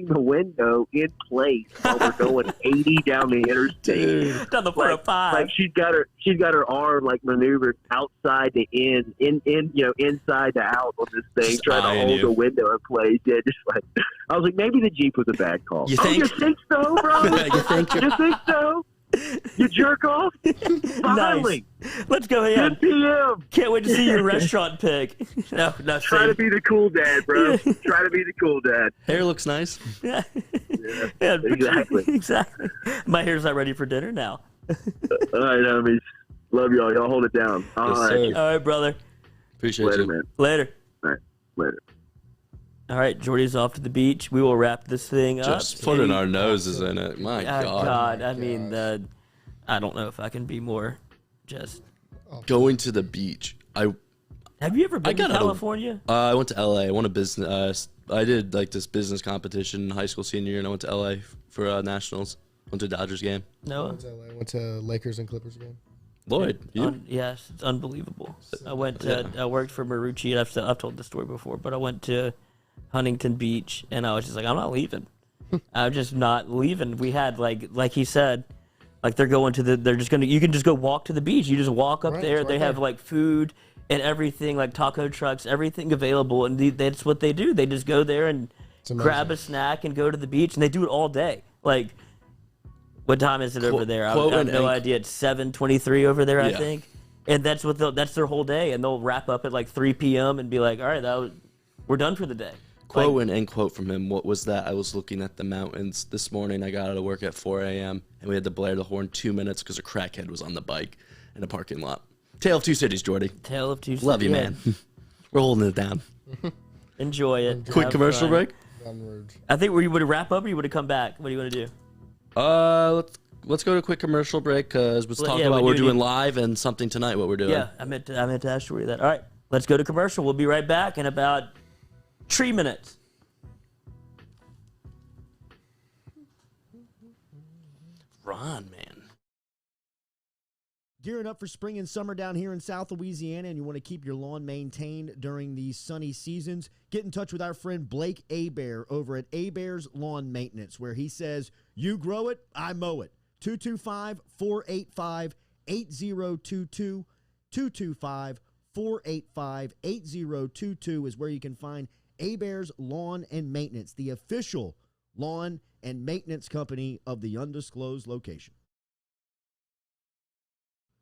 the window in place while we're going 80 down the interstate. Down the 405. Like she's got her arm like maneuvered outside to in inside to out on this thing, just trying to hold the window in place. Yeah, just like I was like, maybe the Jeep was a bad call. You think? You think so, bro? You think so? You jerk off? Finally. Nice. Let's go 10 ahead. p.m. Can't wait to see your restaurant pick. No, Try to be the cool dad, bro. Try to be the cool dad. Hair looks nice. Yeah, exactly. Exactly. My hair's not ready for dinner now. All right, homies. Love y'all. Y'all hold it down. Yes, sir. All right, brother. Appreciate Later, you. man. Later. All right. Later. All right, Jordy's off to the beach. We will wrap this thing up. Just putting our noses in it. My Oh, God. God. I mean, I don't know if I can be more just. Going to the beach. Have you ever been to got out of- California? I went to LA. I won a business. I did like this business competition in high school senior year, and I went to LA for nationals. Went to a Dodgers game. No. Went to Lakers and Clippers game. Lloyd, you? Yes, it's unbelievable. I worked for Marucci, and I've told this story before, but I went to Huntington Beach, and I was just like, I'm not leaving. I'm just not leaving. We had like he said, like they're just gonna. You can just go walk to the beach. You just walk up there. They have like food and everything, like taco trucks, everything available, and that's what they do. They just go there and grab a snack and go to the beach, and they do it all day. Like, what time is it over there? I have no idea. It's 7:23 over there, I think. And that's that's their whole day, and they'll wrap up at like 3 p.m. and be like, all right, we're done for the day. Quote and end quote from him. What was that? I was looking at the mountains this morning. I got out of work at 4 a.m. and we had to blare the horn 2 minutes because a crackhead was on the bike in a parking lot. Tale of two cities, Jordy. Tale of two cities. Love you, man. We're holding it down. Enjoy it. Quick commercial break. I think you would wrap up, or you would come back. What do you want to do? Let's go to a quick commercial break because we're talking about what we're doing live and something tonight. What we're doing. Yeah, I meant to ask you that. All right, let's go to commercial. We'll be right back in about 3 minutes. Ron, man. Gearing up for spring and summer down here in South Louisiana, and you want to keep your lawn maintained during these sunny seasons, get in touch with our friend Blake Abear over at Abear's Lawn Maintenance, where he says, you grow it, I mow it. 225-485-8022. 225-485-8022 is where you can find Abear's Lawn and Maintenance, the official lawn and maintenance company of the undisclosed location.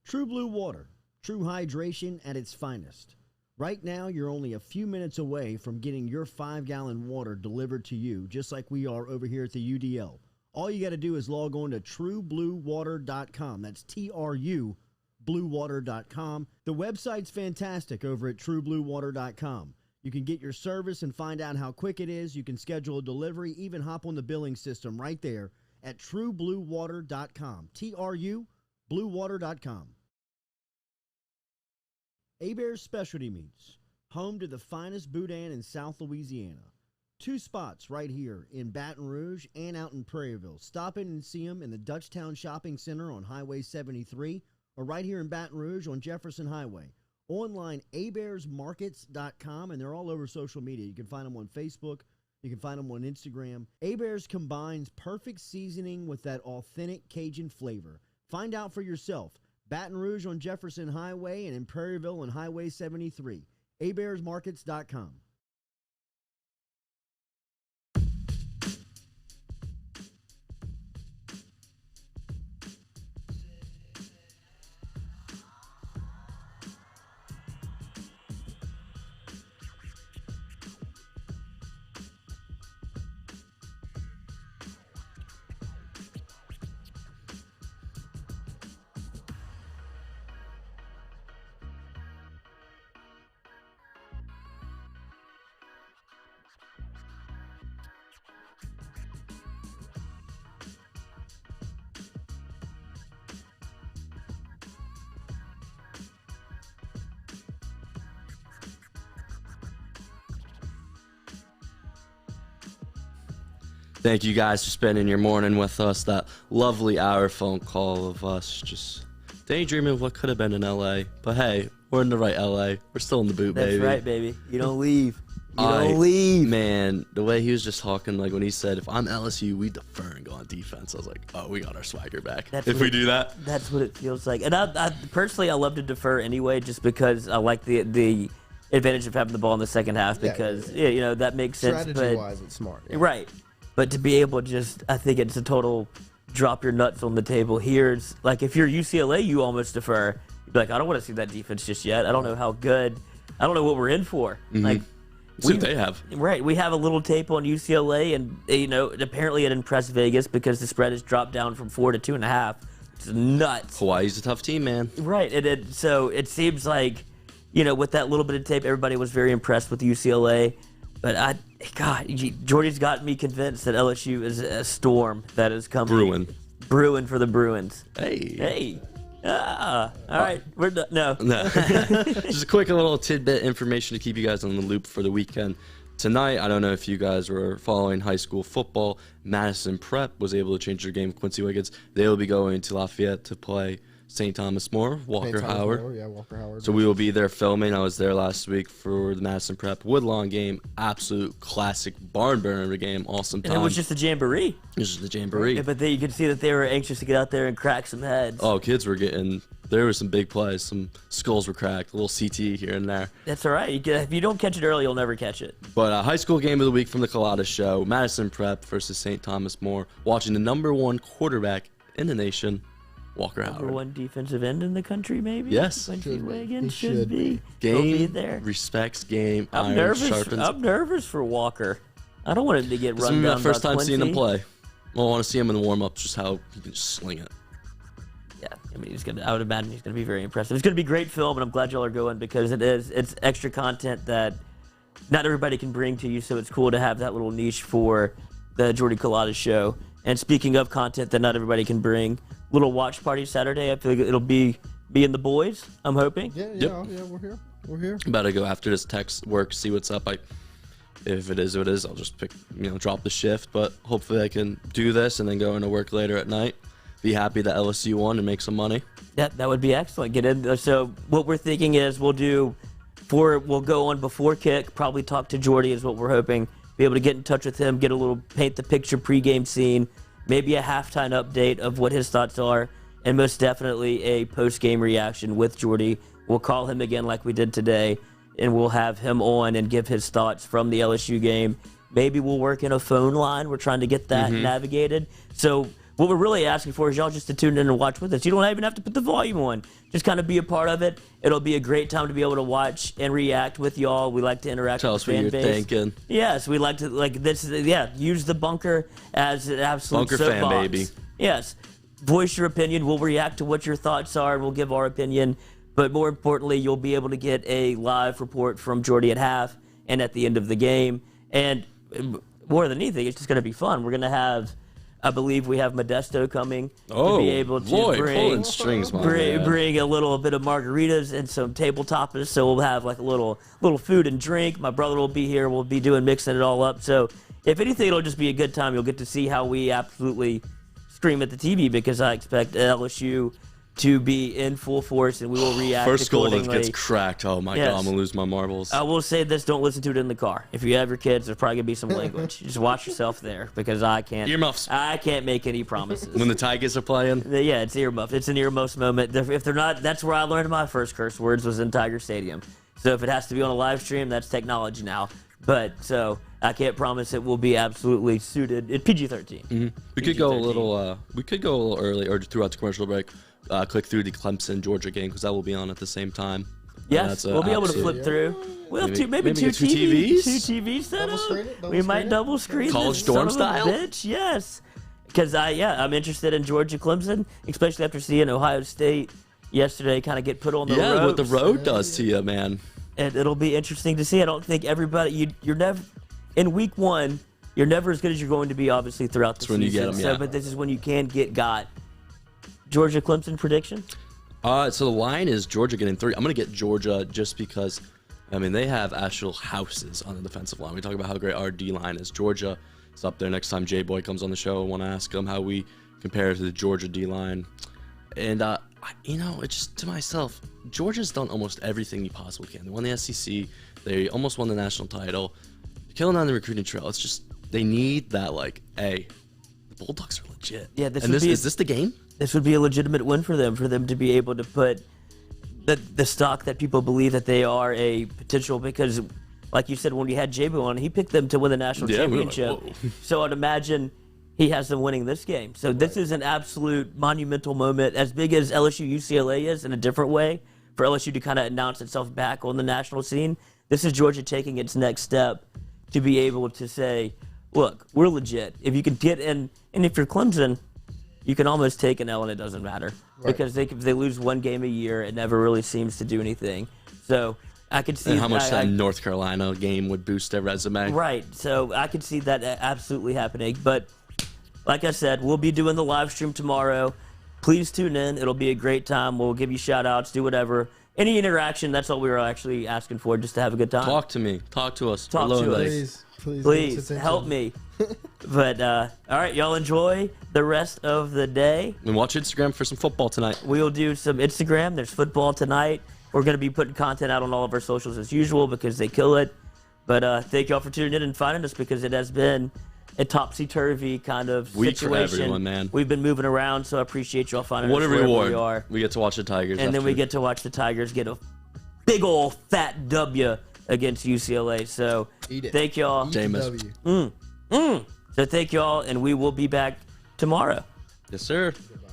True Blue Water, true hydration at its finest. Right now, you're only a few minutes away from getting your 5-gallon water delivered to you, just like we are over here at the UDL. All you got to do is log on to truebluewater.com. That's TRU, bluewater.com. The website's fantastic over at truebluewater.com. You can get your service and find out how quick it is. You can schedule a delivery, even hop on the billing system right there at truebluewater.com. TRU, bluewater.com. Abear's Specialty Meats, home to the finest boudin in South Louisiana. 2 spots right here in Baton Rouge and out in Prairieville. Stop in and see them in the Dutchtown Shopping Center on Highway 73 or right here in Baton Rouge on Jefferson Highway. Online, abearsmarkets.com, and they're all over social media. You can find them on Facebook. You can find them on Instagram. Abears combines perfect seasoning with that authentic Cajun flavor. Find out for yourself. Baton Rouge on Jefferson Highway and in Prairieville on Highway 73. abearsmarkets.com. Thank you guys for spending your morning with us. That lovely hour phone call of us just daydreaming of what could have been in LA. But hey, we're in the right LA. We're still in the boot, baby. That's right, baby. You don't leave. You don't leave. Man, the way he was just talking, like when he said, if I'm LSU, we defer and go on defense. I was like, oh, we got our swagger back. If we do that. That's what it feels like. And I personally, I love to defer anyway, just because I like the advantage of having the ball in the second half because, you know, that makes sense. Strategy-wise, it's smart. Yeah. Right. But to be able to I think it's a total drop your nuts on the table. Here's like if you're UCLA, you almost defer. You'd be like, I don't want to see that defense just yet. I don't know how good. I don't know what we're in for. Like, See what they have. Right, we have a little tape on UCLA, and apparently it impressed Vegas because the spread has dropped down from 4 to 2.5. It's nuts. Hawaii's a tough team, man. Right, so it seems like, with that little bit of tape, everybody was very impressed with UCLA. But Jordy's got me convinced that LSU is a storm that is coming. Bruin for the Bruins. Hey. All right, we're done. No. Just a quick little tidbit information to keep you guys on the loop for the weekend. Tonight, I don't know if you guys were following high school football. Madison Prep was able to change their game. Quincy Wiggins, they will be going to Lafayette to play St. Thomas More, Walker Howard. Walker Howard. So we will be there filming. I was there last week for the Madison Prep Woodlawn game. Absolute classic barn burner game. Awesome time. And it was just a jamboree. It was just a jamboree. Yeah, but you could see that they were anxious to get out there and crack some heads. Oh, kids were getting... There were some big plays. Some skulls were cracked. A little CT here and there. That's all right. If you don't catch it early, you'll never catch it. But high school game of the week from the Culotta Show. Madison Prep versus St. Thomas More. Watching the #1 quarterback in the nation, Walker Howard. #1 defensive end in the country, maybe? Yes. Quincy Wiggins He should be. Game, He'll be there. respects game, I'm iron nervous. sharpens. I'm nervous for Walker. I don't want him to get This is run my down first by time Quincy. seeing him play. Well, I want to see him in the warm-ups, just how he can just sling it. Yeah, I mean, I would imagine he's going to be very impressive. It's going to be great film, and I'm glad y'all are going because it's extra content that not everybody can bring to you, so it's cool to have that little niche for the Jordy Culotta Show. And speaking of content that not everybody can bring, little watch party Saturday. I feel like it'll be me and the boys, I'm hoping. Yeah, we're here. About to go after this text work, see what's up. If it is what it is, I'll just drop the shift. But hopefully I can do this and then go into work later at night. Be happy that LSU won and make some money. That would be excellent. Get in. So what we're thinking is we'll go on before kick, probably talk to Jordy is what we're hoping. Be able to get in touch with him, get a little paint the picture pregame scene, maybe a halftime update of what his thoughts are, and most definitely a post-game reaction with Jordy. We'll call him again like we did today, and we'll have him on and give his thoughts from the LSU game. Maybe we'll work in a phone line. We're trying to get that navigated. So what we're really asking for is y'all just to tune in and watch with us. You don't even have to put the volume on. Just kind of be a part of it. It'll be a great time to be able to watch and react with y'all. We like to interact with the fan base. Tell us what you're thinking. Yes, we like to, use the bunker as an absolute bunker soapbox. Fan, baby. Yes. Voice your opinion. We'll react to what your thoughts are, and we'll give our opinion. But more importantly, you'll be able to get a live report from Jordy at half and at the end of the game. And more than anything, it's just going to be fun. We're going to have... I believe we have Modesto coming to be able to bring a little bit of margaritas and some table toppers. So we'll have like a little food and drink. My brother will be here. We'll be mixing it all up. So if anything, it'll just be a good time. You'll get to see how we absolutely scream at the TV because I expect LSU to be in full force and we will react First goal accordingly. that gets cracked. Oh my God, I'm gonna lose my marbles. I will say this: don't listen to it in the car. If you have your kids, there's probably gonna be some language. Just watch yourself there because I can't. Earmuffs. I can't make any promises. When the Tigers are playing. Yeah, it's earmuff. It's an earmuffs moment. If they're not, that's where I learned my first curse words was in Tiger Stadium. So if it has to be on a live stream, that's technology now. But so I can't promise it will be absolutely suited. It's PG-13. Mm-hmm. We could go a little. We could go a little early or throughout the commercial break. Click through the Clemson Georgia game because that will be on at the same time. Yes, we'll be able to flip through. We'll have maybe two TVs. Two TVs set up. We might double screen. College dorm style. Bitch, yes. Because I'm interested in Georgia Clemson, especially after seeing Ohio State yesterday kind of get put on the ropes. Yeah, what the road does to you, man. And it'll be interesting to see. I don't think everybody you're never in week one. You're never as good as you're going to be, obviously, throughout the season. When you get them, yeah. But this is when you can get got. Georgia Clemson prediction? So the line is Georgia getting 3. I'm going to get Georgia just because, they have actual houses on the defensive line. We talk about how great our D-line is. Georgia is up there. Next time J-Boy comes on the show, I want to ask him how we compare to the Georgia D-line. And, it's just to myself, Georgia's done almost everything you possibly can. They won the SEC. They almost won the national title. They're killing on the recruiting trail. It's just they need that, the Bulldogs are legit. Yeah, is this the game? This would be a legitimate win for them to be able to put the stock that people believe that they are a potential because, like you said, when you had J-Bo on, he picked them to win the national championship. Like, so I'd imagine he has them winning this game. So this is an absolute monumental moment, as big as LSU UCLA is in a different way, for LSU to kind of announce itself back on the national scene. This is Georgia taking its next step to be able to say, look, we're legit. If you can get in, and if you're Clemson, you can almost take an L and it doesn't matter. Right. Because if they lose one game a year, it never really seems to do anything. So I could see how much that North Carolina game would boost their resume. Right. So I could see that absolutely happening. But like I said, we'll be doing the live stream tomorrow. Please tune in. It'll be a great time. We'll give you shout-outs, do whatever. Any interaction, that's all we were actually asking for, just to have a good time. Talk to me. Talk to us. Talk to us. Please help me. But, all right, y'all enjoy the rest of the day. And watch Instagram for some football tonight. We'll do some Instagram. There's football tonight. We're going to be putting content out on all of our socials as usual because they kill it. But thank y'all for tuning in and finding us, because it has been a topsy-turvy kind of week situation. For everyone, man. We've been moving around, so I appreciate y'all finding what us a wherever reward. we are. We get to watch the Tigers. And then we get to watch the Tigers get a big old fat W against UCLA. So thank y'all. Jameis. So thank y'all, and we will be back tomorrow. Yes, sir. Goodbye.